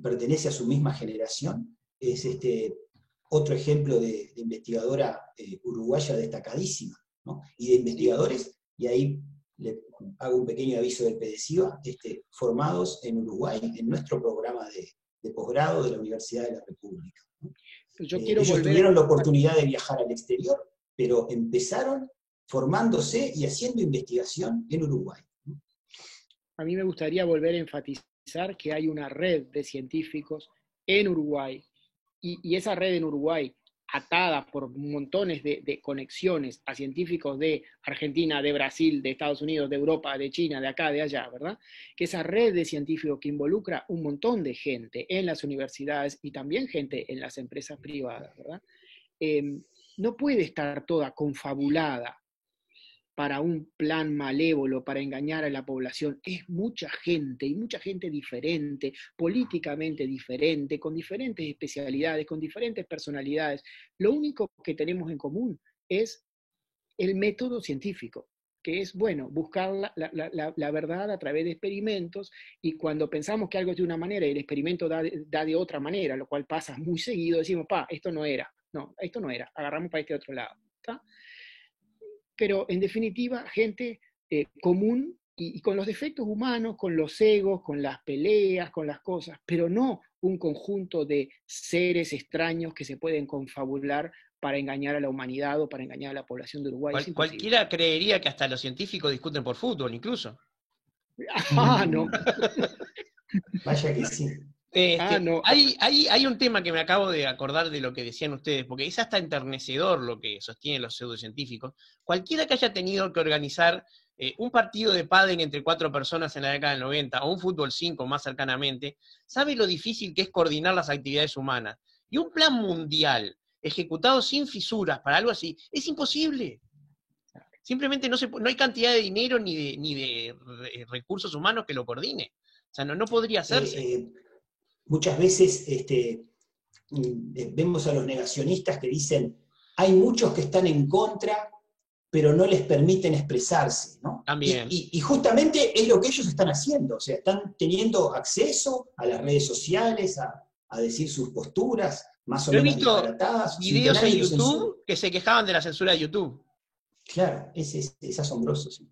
pertenece a su misma generación, es otro ejemplo de investigadora uruguaya destacadísima, ¿no? Y de investigadores, y ahí le hago un pequeño aviso del PDCIVA, formados en Uruguay, en nuestro programa de posgrado de la Universidad de la República, ¿no? Ellos tuvieron la oportunidad de viajar al exterior, pero empezaron formándose y haciendo investigación en Uruguay. A mí me gustaría volver a enfatizar que hay una red de científicos en Uruguay, y esa red en Uruguay, atada por montones de conexiones a científicos de Argentina, de Brasil, de Estados Unidos, de Europa, de China, de acá, de allá, ¿verdad? Que esa red de científicos que involucra un montón de gente en las universidades y también gente en las empresas privadas, ¿verdad? No puede estar toda confabulada para un plan malévolo, para engañar a la población. Es mucha gente, y mucha gente diferente, políticamente diferente, con diferentes especialidades, con diferentes personalidades. Lo único que tenemos en común es el método científico, que es, bueno, buscar la verdad a través de experimentos, y cuando pensamos que algo es de una manera y el experimento da de otra manera, lo cual pasa muy seguido, decimos, esto no era, agarramos para este otro lado, ¿está? Pero en definitiva, gente común y con los defectos humanos, con los egos, con las peleas, con las cosas, pero no un conjunto de seres extraños que se pueden confabular para engañar a la humanidad o para engañar a la población de Uruguay. Cualquiera creería que hasta los científicos discuten por fútbol, incluso. No. Vaya que sí. No. Hay un tema que me acabo de acordar de lo que decían ustedes, porque es hasta enternecedor lo que sostienen los pseudocientíficos. Cualquiera que haya tenido que organizar un partido de pádel entre 4 personas en la década del 90, o un fútbol 5 más cercanamente, sabe lo difícil que es coordinar las actividades humanas. Y un plan mundial ejecutado sin fisuras para algo así, es imposible. Simplemente no hay cantidad de dinero ni de recursos humanos que lo coordine. O sea, no podría hacerse. Muchas veces vemos a los negacionistas que dicen, hay muchos que están en contra, pero no les permiten expresarse, ¿no? También. Y justamente es lo que ellos están haciendo, o sea, están teniendo acceso a las redes sociales, a decir sus posturas, más o menos disparatadas. He visto videos en YouTube que se quejaban de la censura de YouTube. Claro, es asombroso, sí.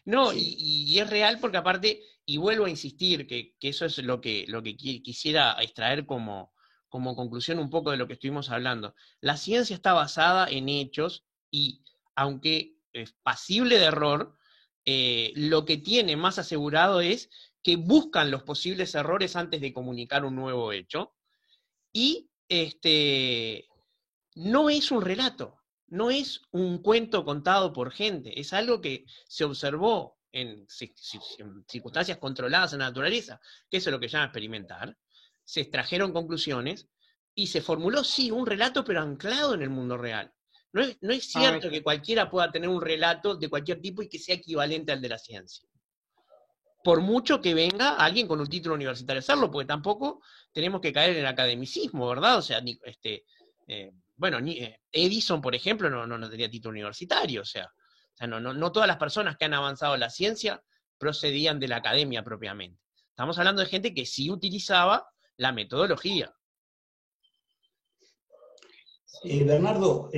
No, sí. Y es real porque aparte, y vuelvo a insistir, que eso es lo que quisiera extraer como conclusión un poco de lo que estuvimos hablando. La ciencia está basada en hechos y, aunque es pasible de error, lo que tiene más asegurado es que buscan los posibles errores antes de comunicar un nuevo hecho, y no es un relato. No es un cuento contado por gente, es algo que se observó en circunstancias controladas en la naturaleza, que eso es lo que se llama experimentar. Se extrajeron conclusiones y se formuló, sí, un relato, pero anclado en el mundo real. No es cierto que cualquiera pueda tener un relato de cualquier tipo y que sea equivalente al de la ciencia. Por mucho que venga alguien con un título universitario a hacerlo, porque tampoco tenemos que caer en el academicismo, ¿verdad? O sea, Edison, por ejemplo, no tenía título universitario, o sea no todas las personas que han avanzado en la ciencia procedían de la academia propiamente. Estamos hablando de gente que sí utilizaba la metodología. Bernardo,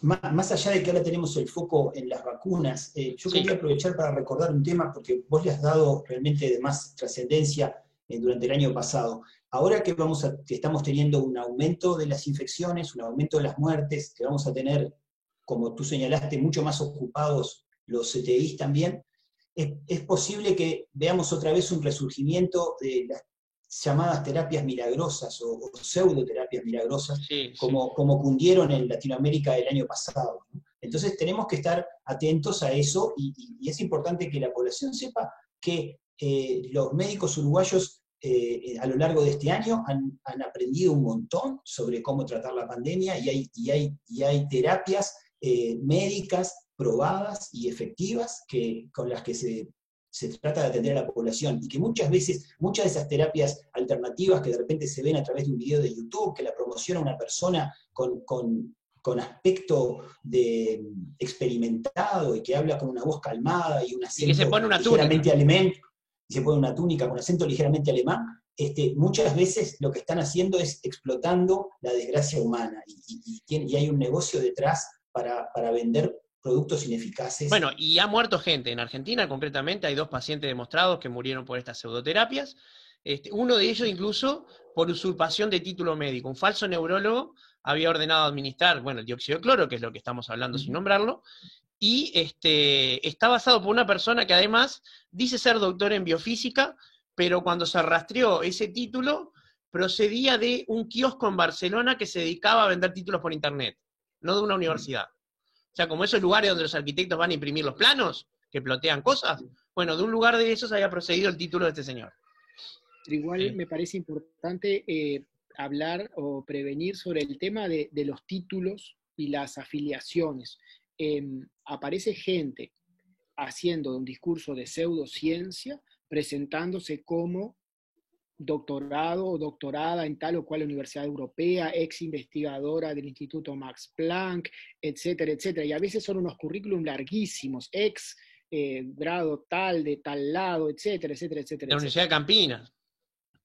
más allá de que ahora tenemos el foco en las vacunas, yo quería aprovechar para recordar un tema, porque vos le has dado realmente de más trascendencia durante el año pasado. Ahora que estamos teniendo un aumento de las infecciones, un aumento de las muertes, que vamos a tener, como tú señalaste, mucho más ocupados los CTIs también, es posible que veamos otra vez un resurgimiento de las llamadas terapias milagrosas o pseudoterapias milagrosas, como cundieron en Latinoamérica el año pasado, ¿no? Entonces tenemos que estar atentos a eso, y es importante que la población sepa que los médicos uruguayos a lo largo de este año han aprendido un montón sobre cómo tratar la pandemia, y hay terapias médicas probadas y efectivas con las que se trata de atender a la población, y que muchas veces, muchas de esas terapias alternativas que de repente se ven a través de un video de YouTube, que la promociona una persona con aspecto de experimentado, y que habla con una voz calmada y un acento ligeramente alemán, y se pone una túnica con acento ligeramente alemán, muchas veces lo que están haciendo es explotando la desgracia humana, y hay un negocio detrás para vender productos ineficaces. Bueno, y ha muerto gente. En Argentina, concretamente, hay 2 pacientes demostrados que murieron por estas pseudoterapias. Uno de ellos incluso por usurpación de título médico. Un falso neurólogo había ordenado administrar, bueno, el dióxido de cloro, que es lo que estamos hablando sin nombrarlo, y está basado por una persona que además dice ser doctor en biofísica, pero cuando se rastreó ese título, procedía de un kiosco en Barcelona que se dedicaba a vender títulos por internet, no de una universidad. O sea, como esos lugares donde los arquitectos van a imprimir los planos, que plotean cosas, bueno, de un lugar de esos había procedido el título de este señor. Pero igual me parece importante hablar o prevenir sobre el tema de los títulos y las afiliaciones. Aparece gente haciendo un discurso de pseudociencia, presentándose como doctorado o doctorada en tal o cual universidad europea, ex investigadora del Instituto Max Planck, etcétera, etcétera. Y a veces son unos currículum larguísimos, ex grado tal, de tal lado, etcétera, etcétera, etcétera. De la Universidad de Campinas.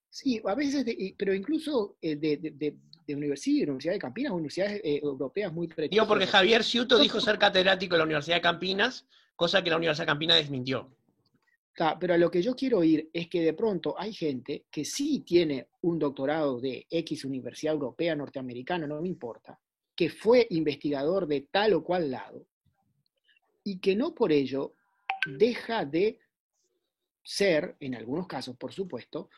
Sí, a veces, pero incluso de Universidad de Campinas o universidades europeas muy prestigiosas. Digo porque Javier Ciuto dijo ser catedrático de la Universidad de Campinas, cosa que la Universidad de Campinas desmintió. Pero a lo que yo quiero ir es que de pronto hay gente que sí tiene un doctorado de X universidad europea, norteamericana, no me importa, que fue investigador de tal o cual lado, y que no por ello deja de ser, en algunos casos por supuesto,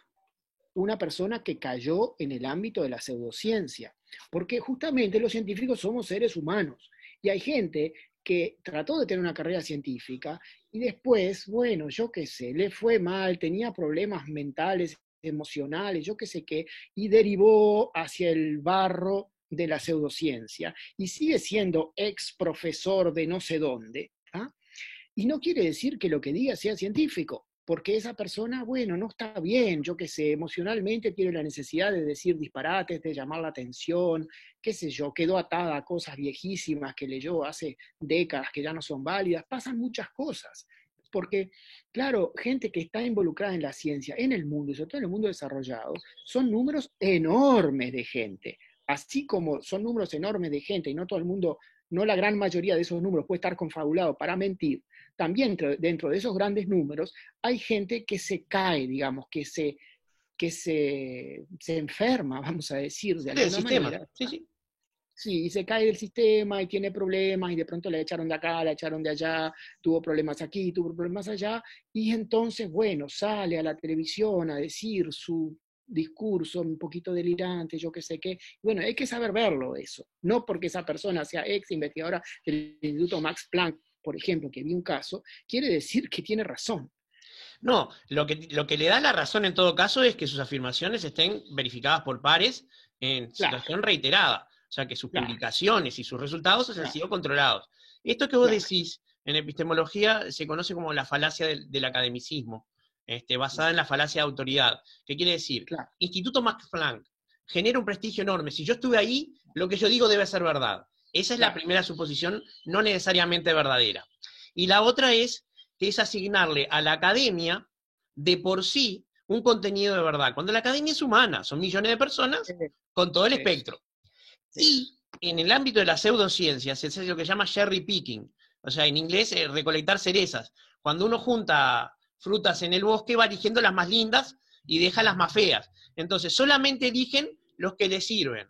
una persona que cayó en el ámbito de la pseudociencia, porque justamente los científicos somos seres humanos, y hay gente que trató de tener una carrera científica y después, bueno, yo qué sé, le fue mal, tenía problemas mentales, emocionales, yo qué sé qué, y derivó hacia el barro de la pseudociencia y sigue siendo ex profesor de no sé dónde, ¿ah? Y no quiere decir que lo que diga sea científico, porque esa persona, bueno, no está bien, yo qué sé, emocionalmente tiene la necesidad de decir disparates, de llamar la atención, qué sé yo, quedó atada a cosas viejísimas que leyó hace décadas que ya no son válidas, pasan muchas cosas. Porque, claro, gente que está involucrada en la ciencia, en el mundo, y sobre todo en el mundo desarrollado, son números enormes de gente. Así como son números enormes de gente, y no todo el mundo, no la gran mayoría de esos números puede estar confabulado para mentir, también dentro de esos grandes números hay gente que se cae, digamos, que se enferma, vamos a decir, de alguna manera. Sí, y se cae del sistema y tiene problemas y de pronto le echaron de acá, le echaron de allá, tuvo problemas aquí, tuvo problemas allá, y entonces, bueno, sale a la televisión a decir su discurso un poquito delirante, yo qué sé qué. Bueno, hay que saber verlo eso, no porque esa persona sea ex investigadora del Instituto Max Planck, por ejemplo, que vi un caso, quiere decir que tiene razón. No, lo que le da la razón en todo caso es que sus afirmaciones estén verificadas por pares en situación reiterada. O sea, que sus publicaciones y sus resultados hayan sido controlados. Esto que vos decís en epistemología se conoce como la falacia del academicismo, basada en la falacia de autoridad. ¿Qué quiere decir? Instituto Max Planck genera un prestigio enorme. Si yo estuve ahí, lo que yo digo debe ser verdad. Esa es la primera suposición, no necesariamente verdadera. Y la otra es que es asignarle a la academia de por sí un contenido de verdad. Cuando la academia es humana, son millones de personas con todo el espectro. Y en el ámbito de las pseudociencias se hace lo que se llama cherry picking, o sea, en inglés recolectar cerezas. Cuando uno junta frutas en el bosque va eligiendo las más lindas y deja las más feas. Entonces solamente eligen los que les sirven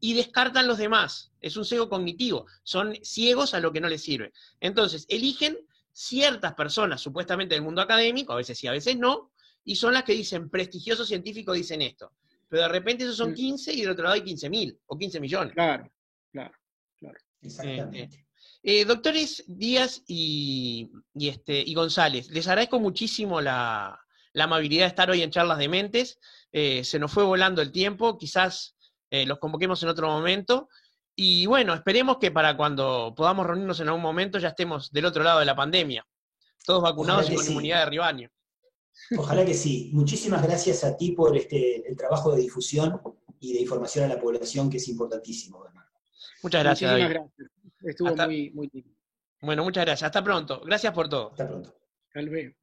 y descartan los demás. Es un sesgo cognitivo, son ciegos a lo que no les sirve. Entonces eligen ciertas personas supuestamente del mundo académico, a veces sí, a veces no, y son las que dicen, prestigiosos científicos dicen esto. Pero de repente esos son 15 y del otro lado hay 15.000 o 15 millones. Claro. Exactamente. Doctores Díaz y González, les agradezco muchísimo la amabilidad de estar hoy en Charlas de Mentes. Se nos fue volando el tiempo, quizás los convoquemos en otro momento. Y bueno, esperemos que para cuando podamos reunirnos en algún momento ya estemos del otro lado de la pandemia, todos vacunados y con inmunidad de rebaño. Ojalá que sí. Muchísimas gracias a ti por el trabajo de difusión y de información a la población, que es importantísimo, Bernardo. Muchas gracias, David. Muchísimas gracias. Estuvo muy lindo. Bueno, muchas gracias. Hasta pronto. Gracias por todo. Hasta pronto. Hasta luego.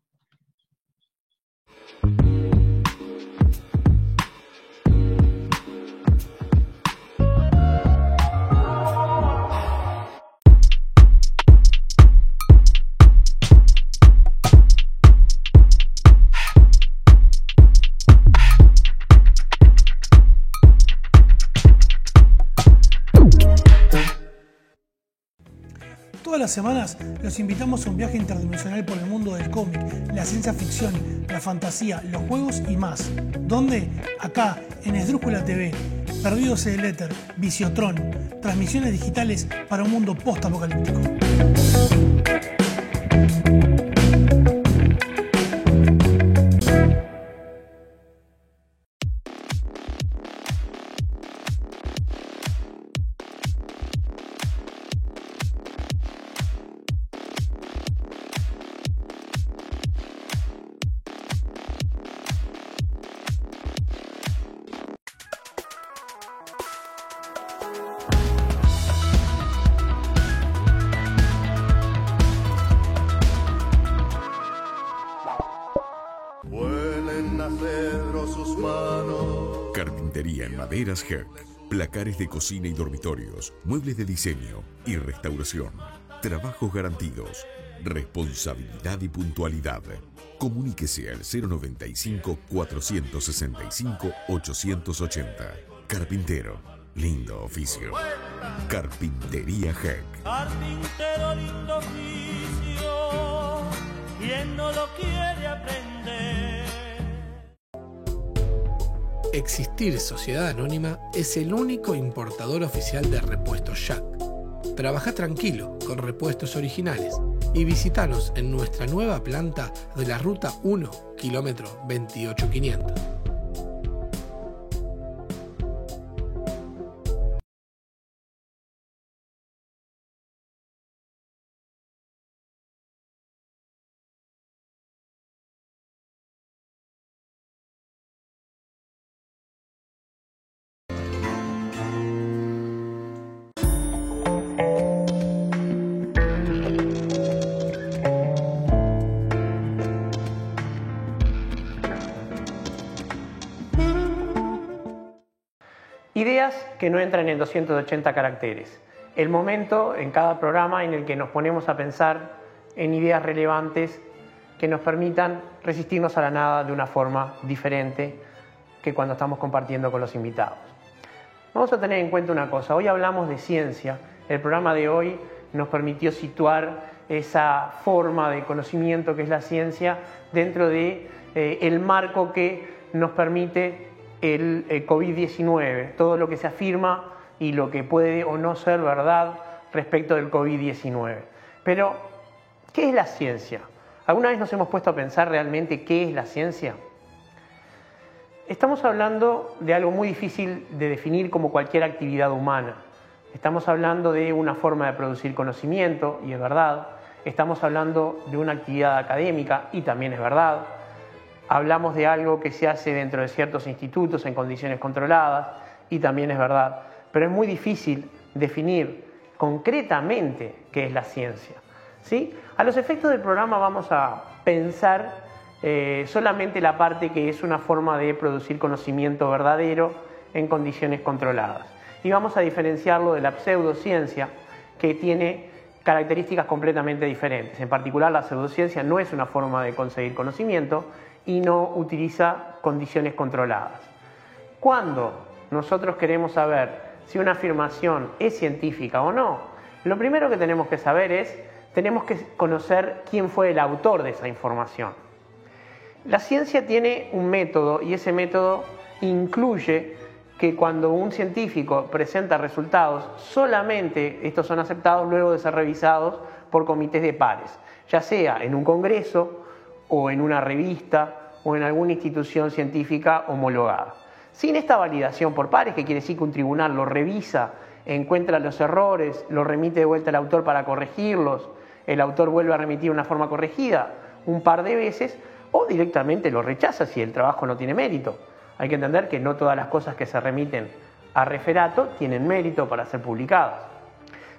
las semanas los invitamos a un viaje interdimensional por el mundo del cómic, la ciencia ficción, la fantasía, los juegos y más. ¿Dónde? Acá, en Esdrújula TV, Perdidos en el Éter, Visiotron, transmisiones digitales para un mundo post-apocalíptico. Carpintería en maderas Herc, placares de cocina y dormitorios, muebles de diseño y restauración. Trabajos garantidos, responsabilidad y puntualidad. Comuníquese al 095-465-880. Carpintero, lindo oficio. Carpintería Herc. Carpintero, lindo oficio, ¿quién no lo quiere aprender? Existir Sociedad Anónima es el único importador oficial de repuestos Jack. Trabaja tranquilo con repuestos originales y visítanos en nuestra nueva planta de la Ruta 1, kilómetro 28500. Ideas que no entran en 280 caracteres. El momento en cada programa en el que nos ponemos a pensar en ideas relevantes que nos permitan resistirnos a la nada de una forma diferente que cuando estamos compartiendo con los invitados. Vamos a tener en cuenta una cosa. Hoy hablamos de ciencia. El programa de hoy nos permitió situar esa forma de conocimiento que es la ciencia dentro de el marco que nos permite el COVID-19, todo lo que se afirma y lo que puede o no ser verdad respecto del COVID-19. Pero, ¿qué es la ciencia? ¿Alguna vez nos hemos puesto a pensar realmente qué es la ciencia? Estamos hablando de algo muy difícil de definir como cualquier actividad humana. Estamos hablando de una forma de producir conocimiento, y es verdad. Estamos hablando de una actividad académica, y también es verdad. Hablamos de algo que se hace dentro de ciertos institutos en condiciones controladas, y también es verdad. Pero es muy difícil definir concretamente qué es la ciencia, ¿sí? A los efectos del programa vamos a pensar solamente la parte que es una forma de producir conocimiento verdadero en condiciones controladas. Y vamos a diferenciarlo de la pseudociencia, que tiene características completamente diferentes. En particular, la pseudociencia no es una forma de conseguir conocimiento y no utiliza condiciones controladas. Cuando nosotros queremos saber si una afirmación es científica o no, lo primero que tenemos que saber es, tenemos que conocer quién fue el autor de esa información. La ciencia tiene un método, y ese método incluye que cuando un científico presenta resultados, solamente estos son aceptados luego de ser revisados por comités de pares, ya sea en un congreso o en una revista o en alguna institución científica homologada. Sin esta validación por pares, que quiere decir que un tribunal lo revisa, encuentra los errores, lo remite de vuelta al autor para corregirlos, el autor vuelve a remitir una forma corregida un par de veces, o directamente lo rechaza si el trabajo no tiene mérito. Hay que entender que no todas las cosas que se remiten a referato tienen mérito para ser publicadas.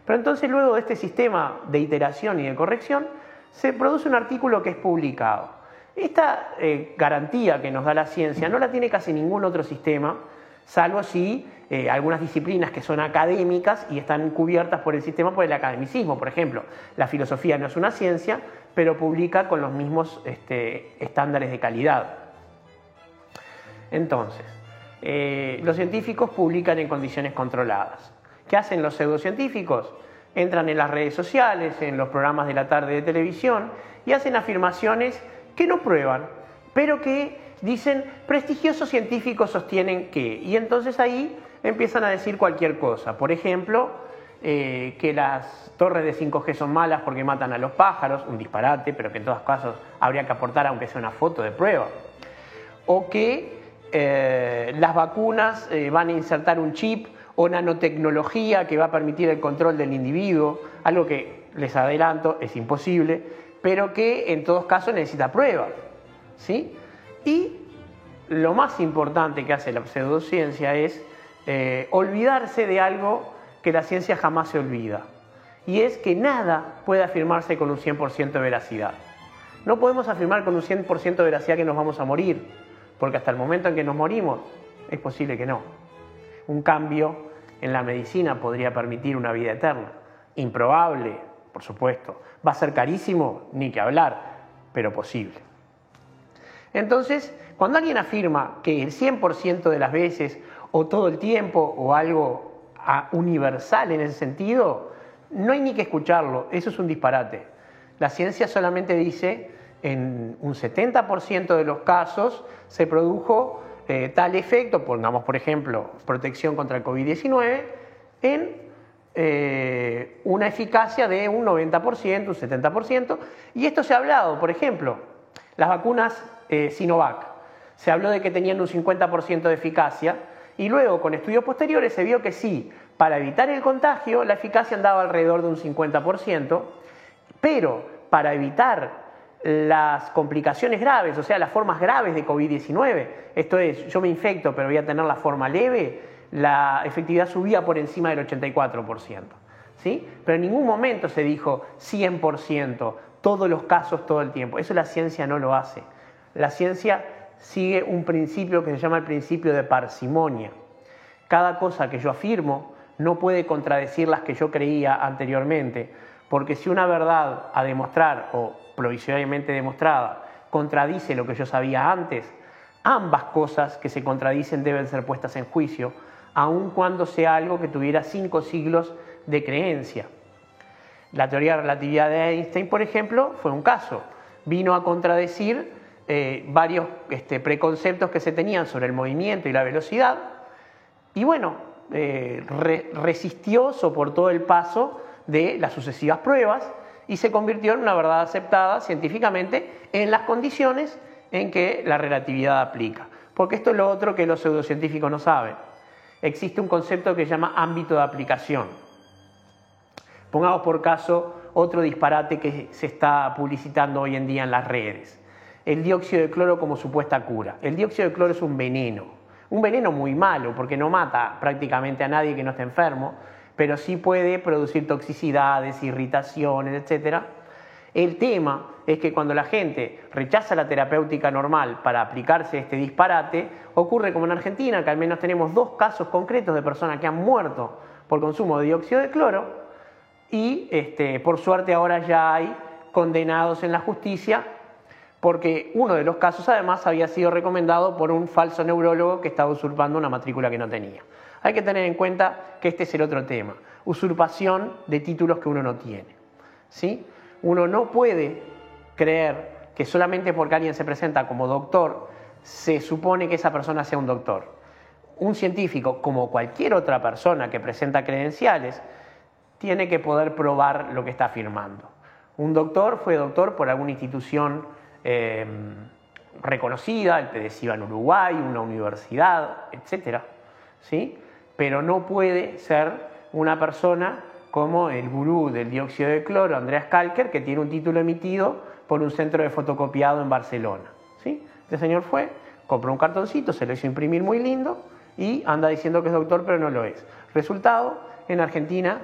Pero entonces, luego de este sistema de iteración y de corrección, se produce un artículo que es publicado. Esta garantía que nos da la ciencia no la tiene casi ningún otro sistema, salvo si algunas disciplinas que son académicas y están cubiertas por el sistema por el academicismo. Por ejemplo, la filosofía no es una ciencia, pero publica con los mismos estándares de calidad. Entonces, los científicos publican en condiciones controladas. ¿Qué hacen los pseudocientíficos? entran en las redes sociales, en los programas de la tarde de televisión y hacen afirmaciones que no prueban, pero que dicen prestigiosos científicos sostienen que, y entonces ahí empiezan a decir cualquier cosa. Por ejemplo, que las torres de 5G son malas porque matan a los pájaros, un disparate, pero que en todos casos habría que aportar aunque sea una foto de prueba. O que las vacunas van a insertar un chip o nanotecnología que va a permitir el control del individuo, algo que, les adelanto, es imposible, pero que en todos casos necesita prueba, ¿sí? Y lo más importante que hace la pseudociencia es olvidarse de algo que la ciencia jamás se olvida, y es que nada puede afirmarse con un 100% de veracidad. No podemos afirmar con un 100% de veracidad que nos vamos a morir, porque hasta el momento en que nos morimos es posible que no. Un cambio en la medicina podría permitir una vida eterna. Improbable, por supuesto. ¿Va a ser carísimo? Ni que hablar, pero posible. Entonces, cuando alguien afirma que el 100% de las veces, o todo el tiempo, o algo universal en ese sentido, no hay ni que escucharlo, eso es un disparate. La ciencia solamente dice en un 70% de los casos se produjo tal efecto, pongamos por ejemplo protección contra el COVID-19, en una eficacia de un 90%, un 70%, y esto se ha hablado, por ejemplo, las vacunas Sinovac, se habló de que tenían un 50% de eficacia, y luego con estudios posteriores se vio que sí, para evitar el contagio la eficacia andaba alrededor de un 50%, pero para evitar las complicaciones graves, o sea, las formas graves de COVID-19, esto es, yo me infecto pero voy a tener la forma leve, la efectividad subía por encima del 84%, ¿sí? Pero en ningún momento se dijo 100%, todos los casos todo el tiempo. Eso la ciencia no lo hace. La ciencia sigue un principio que se llama el principio de parsimonia. Cada cosa que yo afirmo no puede contradecir las que yo creía anteriormente, porque si una verdad a demostrar o provisoriamente demostrada contradice lo que yo sabía antes, ambas cosas que se contradicen deben ser puestas en juicio, aun cuando sea algo que tuviera 5 siglos de creencia. La teoría de la relatividad de Einstein, por ejemplo, fue un caso. Vino a contradecir varios preconceptos que se tenían sobre el movimiento y la velocidad, y bueno, resistió, soportó el paso de las sucesivas pruebas y se convirtió en una verdad aceptada científicamente en las condiciones en que la relatividad aplica. Porque esto es lo otro que los pseudocientíficos no saben. Existe un concepto que se llama ámbito de aplicación. Pongamos por caso otro disparate que se está publicitando hoy en día en las redes. El dióxido de cloro como supuesta cura. El dióxido de cloro es un veneno muy malo porque no mata prácticamente a nadie que no esté enfermo, pero sí puede producir toxicidades, irritaciones, etc. El tema es que cuando la gente rechaza la terapéutica normal para aplicarse este disparate, ocurre como en Argentina, que al menos tenemos 2 casos concretos de personas que han muerto por consumo de dióxido de cloro y por suerte ahora ya hay condenados en la justicia porque uno de los casos además había sido recomendado por un falso neurólogo que estaba usurpando una matrícula que no tenía. Hay que tener en cuenta que este es el otro tema, usurpación de títulos que uno no tiene, ¿sí? Uno no puede creer que solamente porque alguien se presenta como doctor se supone que esa persona sea un doctor. Un científico, como cualquier otra persona que presenta credenciales, tiene que poder probar lo que está afirmando. Un doctor fue doctor por alguna institución reconocida, el PDCIVA en Uruguay, una universidad, etc., ¿sí? Pero no puede ser una persona como el gurú del dióxido de cloro, Andreas Kalker, que tiene un título emitido por un centro de fotocopiado en Barcelona, ¿sí? Este señor fue, compró un cartoncito, se lo hizo imprimir muy lindo y anda diciendo que es doctor, pero no lo es. Resultado, en Argentina,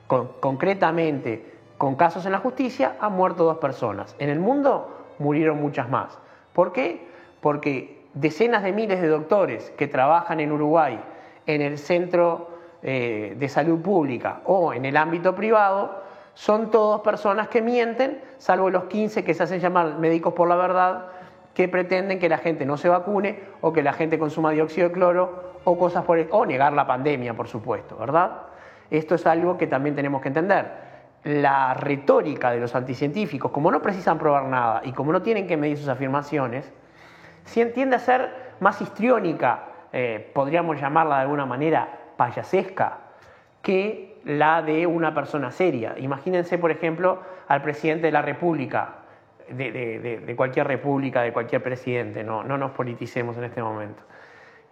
concretamente, con casos en la justicia, han muerto 2 personas. En el mundo murieron muchas más. ¿Por qué? Porque decenas de miles de doctores que trabajan en Uruguay en el centro de salud pública o en el ámbito privado son todas personas que mienten, salvo los 15 que se hacen llamar médicos por la verdad, que pretenden que la gente no se vacune o que la gente consuma dióxido de cloro o cosas por o negar la pandemia, por supuesto, ¿verdad? Esto es algo que también tenemos que entender. La retórica de los anticientíficos, como no precisan probar nada y como no tienen que medir sus afirmaciones, tiende a ser más histriónica, podríamos llamarla de alguna manera payasesca, que la de una persona seria. Imagínense, por ejemplo, al presidente de la República, de cualquier república, de cualquier presidente, no nos politicemos en este momento,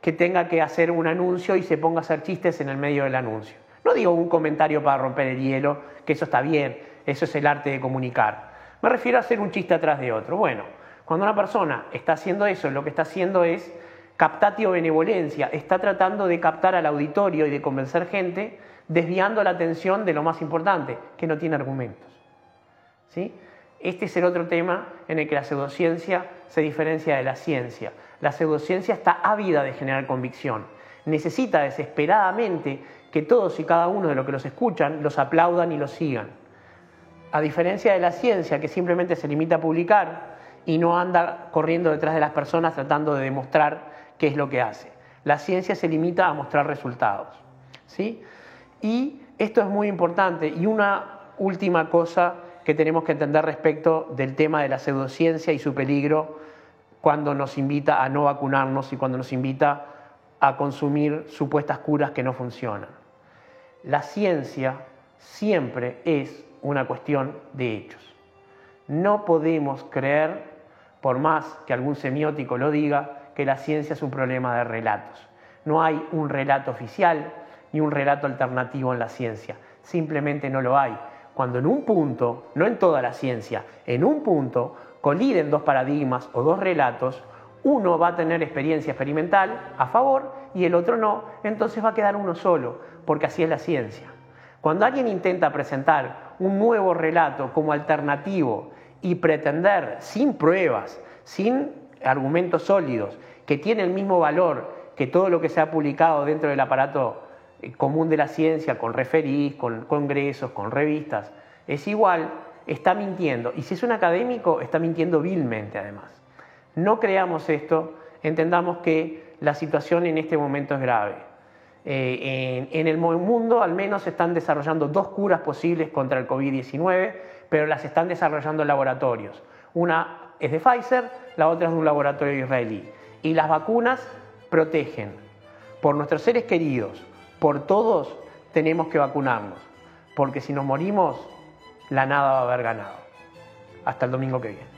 que tenga que hacer un anuncio y se ponga a hacer chistes en el medio del anuncio. No digo un comentario para romper el hielo, que eso está bien, eso es el arte de comunicar. Me refiero a hacer un chiste atrás de otro. Bueno, cuando una persona está haciendo eso, lo que está haciendo es captatio benevolencia, está tratando de captar al auditorio y de convencer gente, desviando la atención de lo más importante, que no tiene argumentos. ¿Sí? Este es el otro tema en el que la pseudociencia se diferencia de la ciencia. La pseudociencia está ávida de generar convicción. Necesita desesperadamente que todos y cada uno de los que los escuchan los aplaudan y los sigan. A diferencia de la ciencia, que simplemente se limita a publicar y no anda corriendo detrás de las personas tratando de demostrar qué es lo que hace. La ciencia se limita a mostrar resultados. ¿Sí? Y esto es muy importante. Y una última cosa que tenemos que entender respecto del tema de la pseudociencia y su peligro cuando nos invita a no vacunarnos y cuando nos invita a consumir supuestas curas que no funcionan. La ciencia siempre es una cuestión de hechos. No podemos creer, por más que algún semiótico lo diga, que la ciencia es un problema de relatos. No hay un relato oficial ni un relato alternativo en la ciencia. Simplemente no lo hay. Cuando en un punto, no en toda la ciencia, en un punto coliden dos paradigmas o dos relatos, uno va a tener experiencia experimental a favor y el otro no, entonces va a quedar uno solo, porque así es la ciencia. Cuando alguien intenta presentar un nuevo relato como alternativo y pretender, sin pruebas, sin argumentos sólidos, que tiene el mismo valor que todo lo que se ha publicado dentro del aparato común de la ciencia, con referís, con congresos, con revistas, es igual, está mintiendo. Y si es un académico, está mintiendo vilmente además. No creamos esto, entendamos que la situación en este momento es grave. En el mundo al menos se están desarrollando 2 curas posibles contra el COVID-19, pero las están desarrollando laboratorios. Una es de Pfizer, la otra es de un laboratorio israelí. Y las vacunas protegen. Por nuestros seres queridos, por todos, tenemos que vacunarnos, porque si nos morimos, la nada va a haber ganado. Hasta el domingo que viene.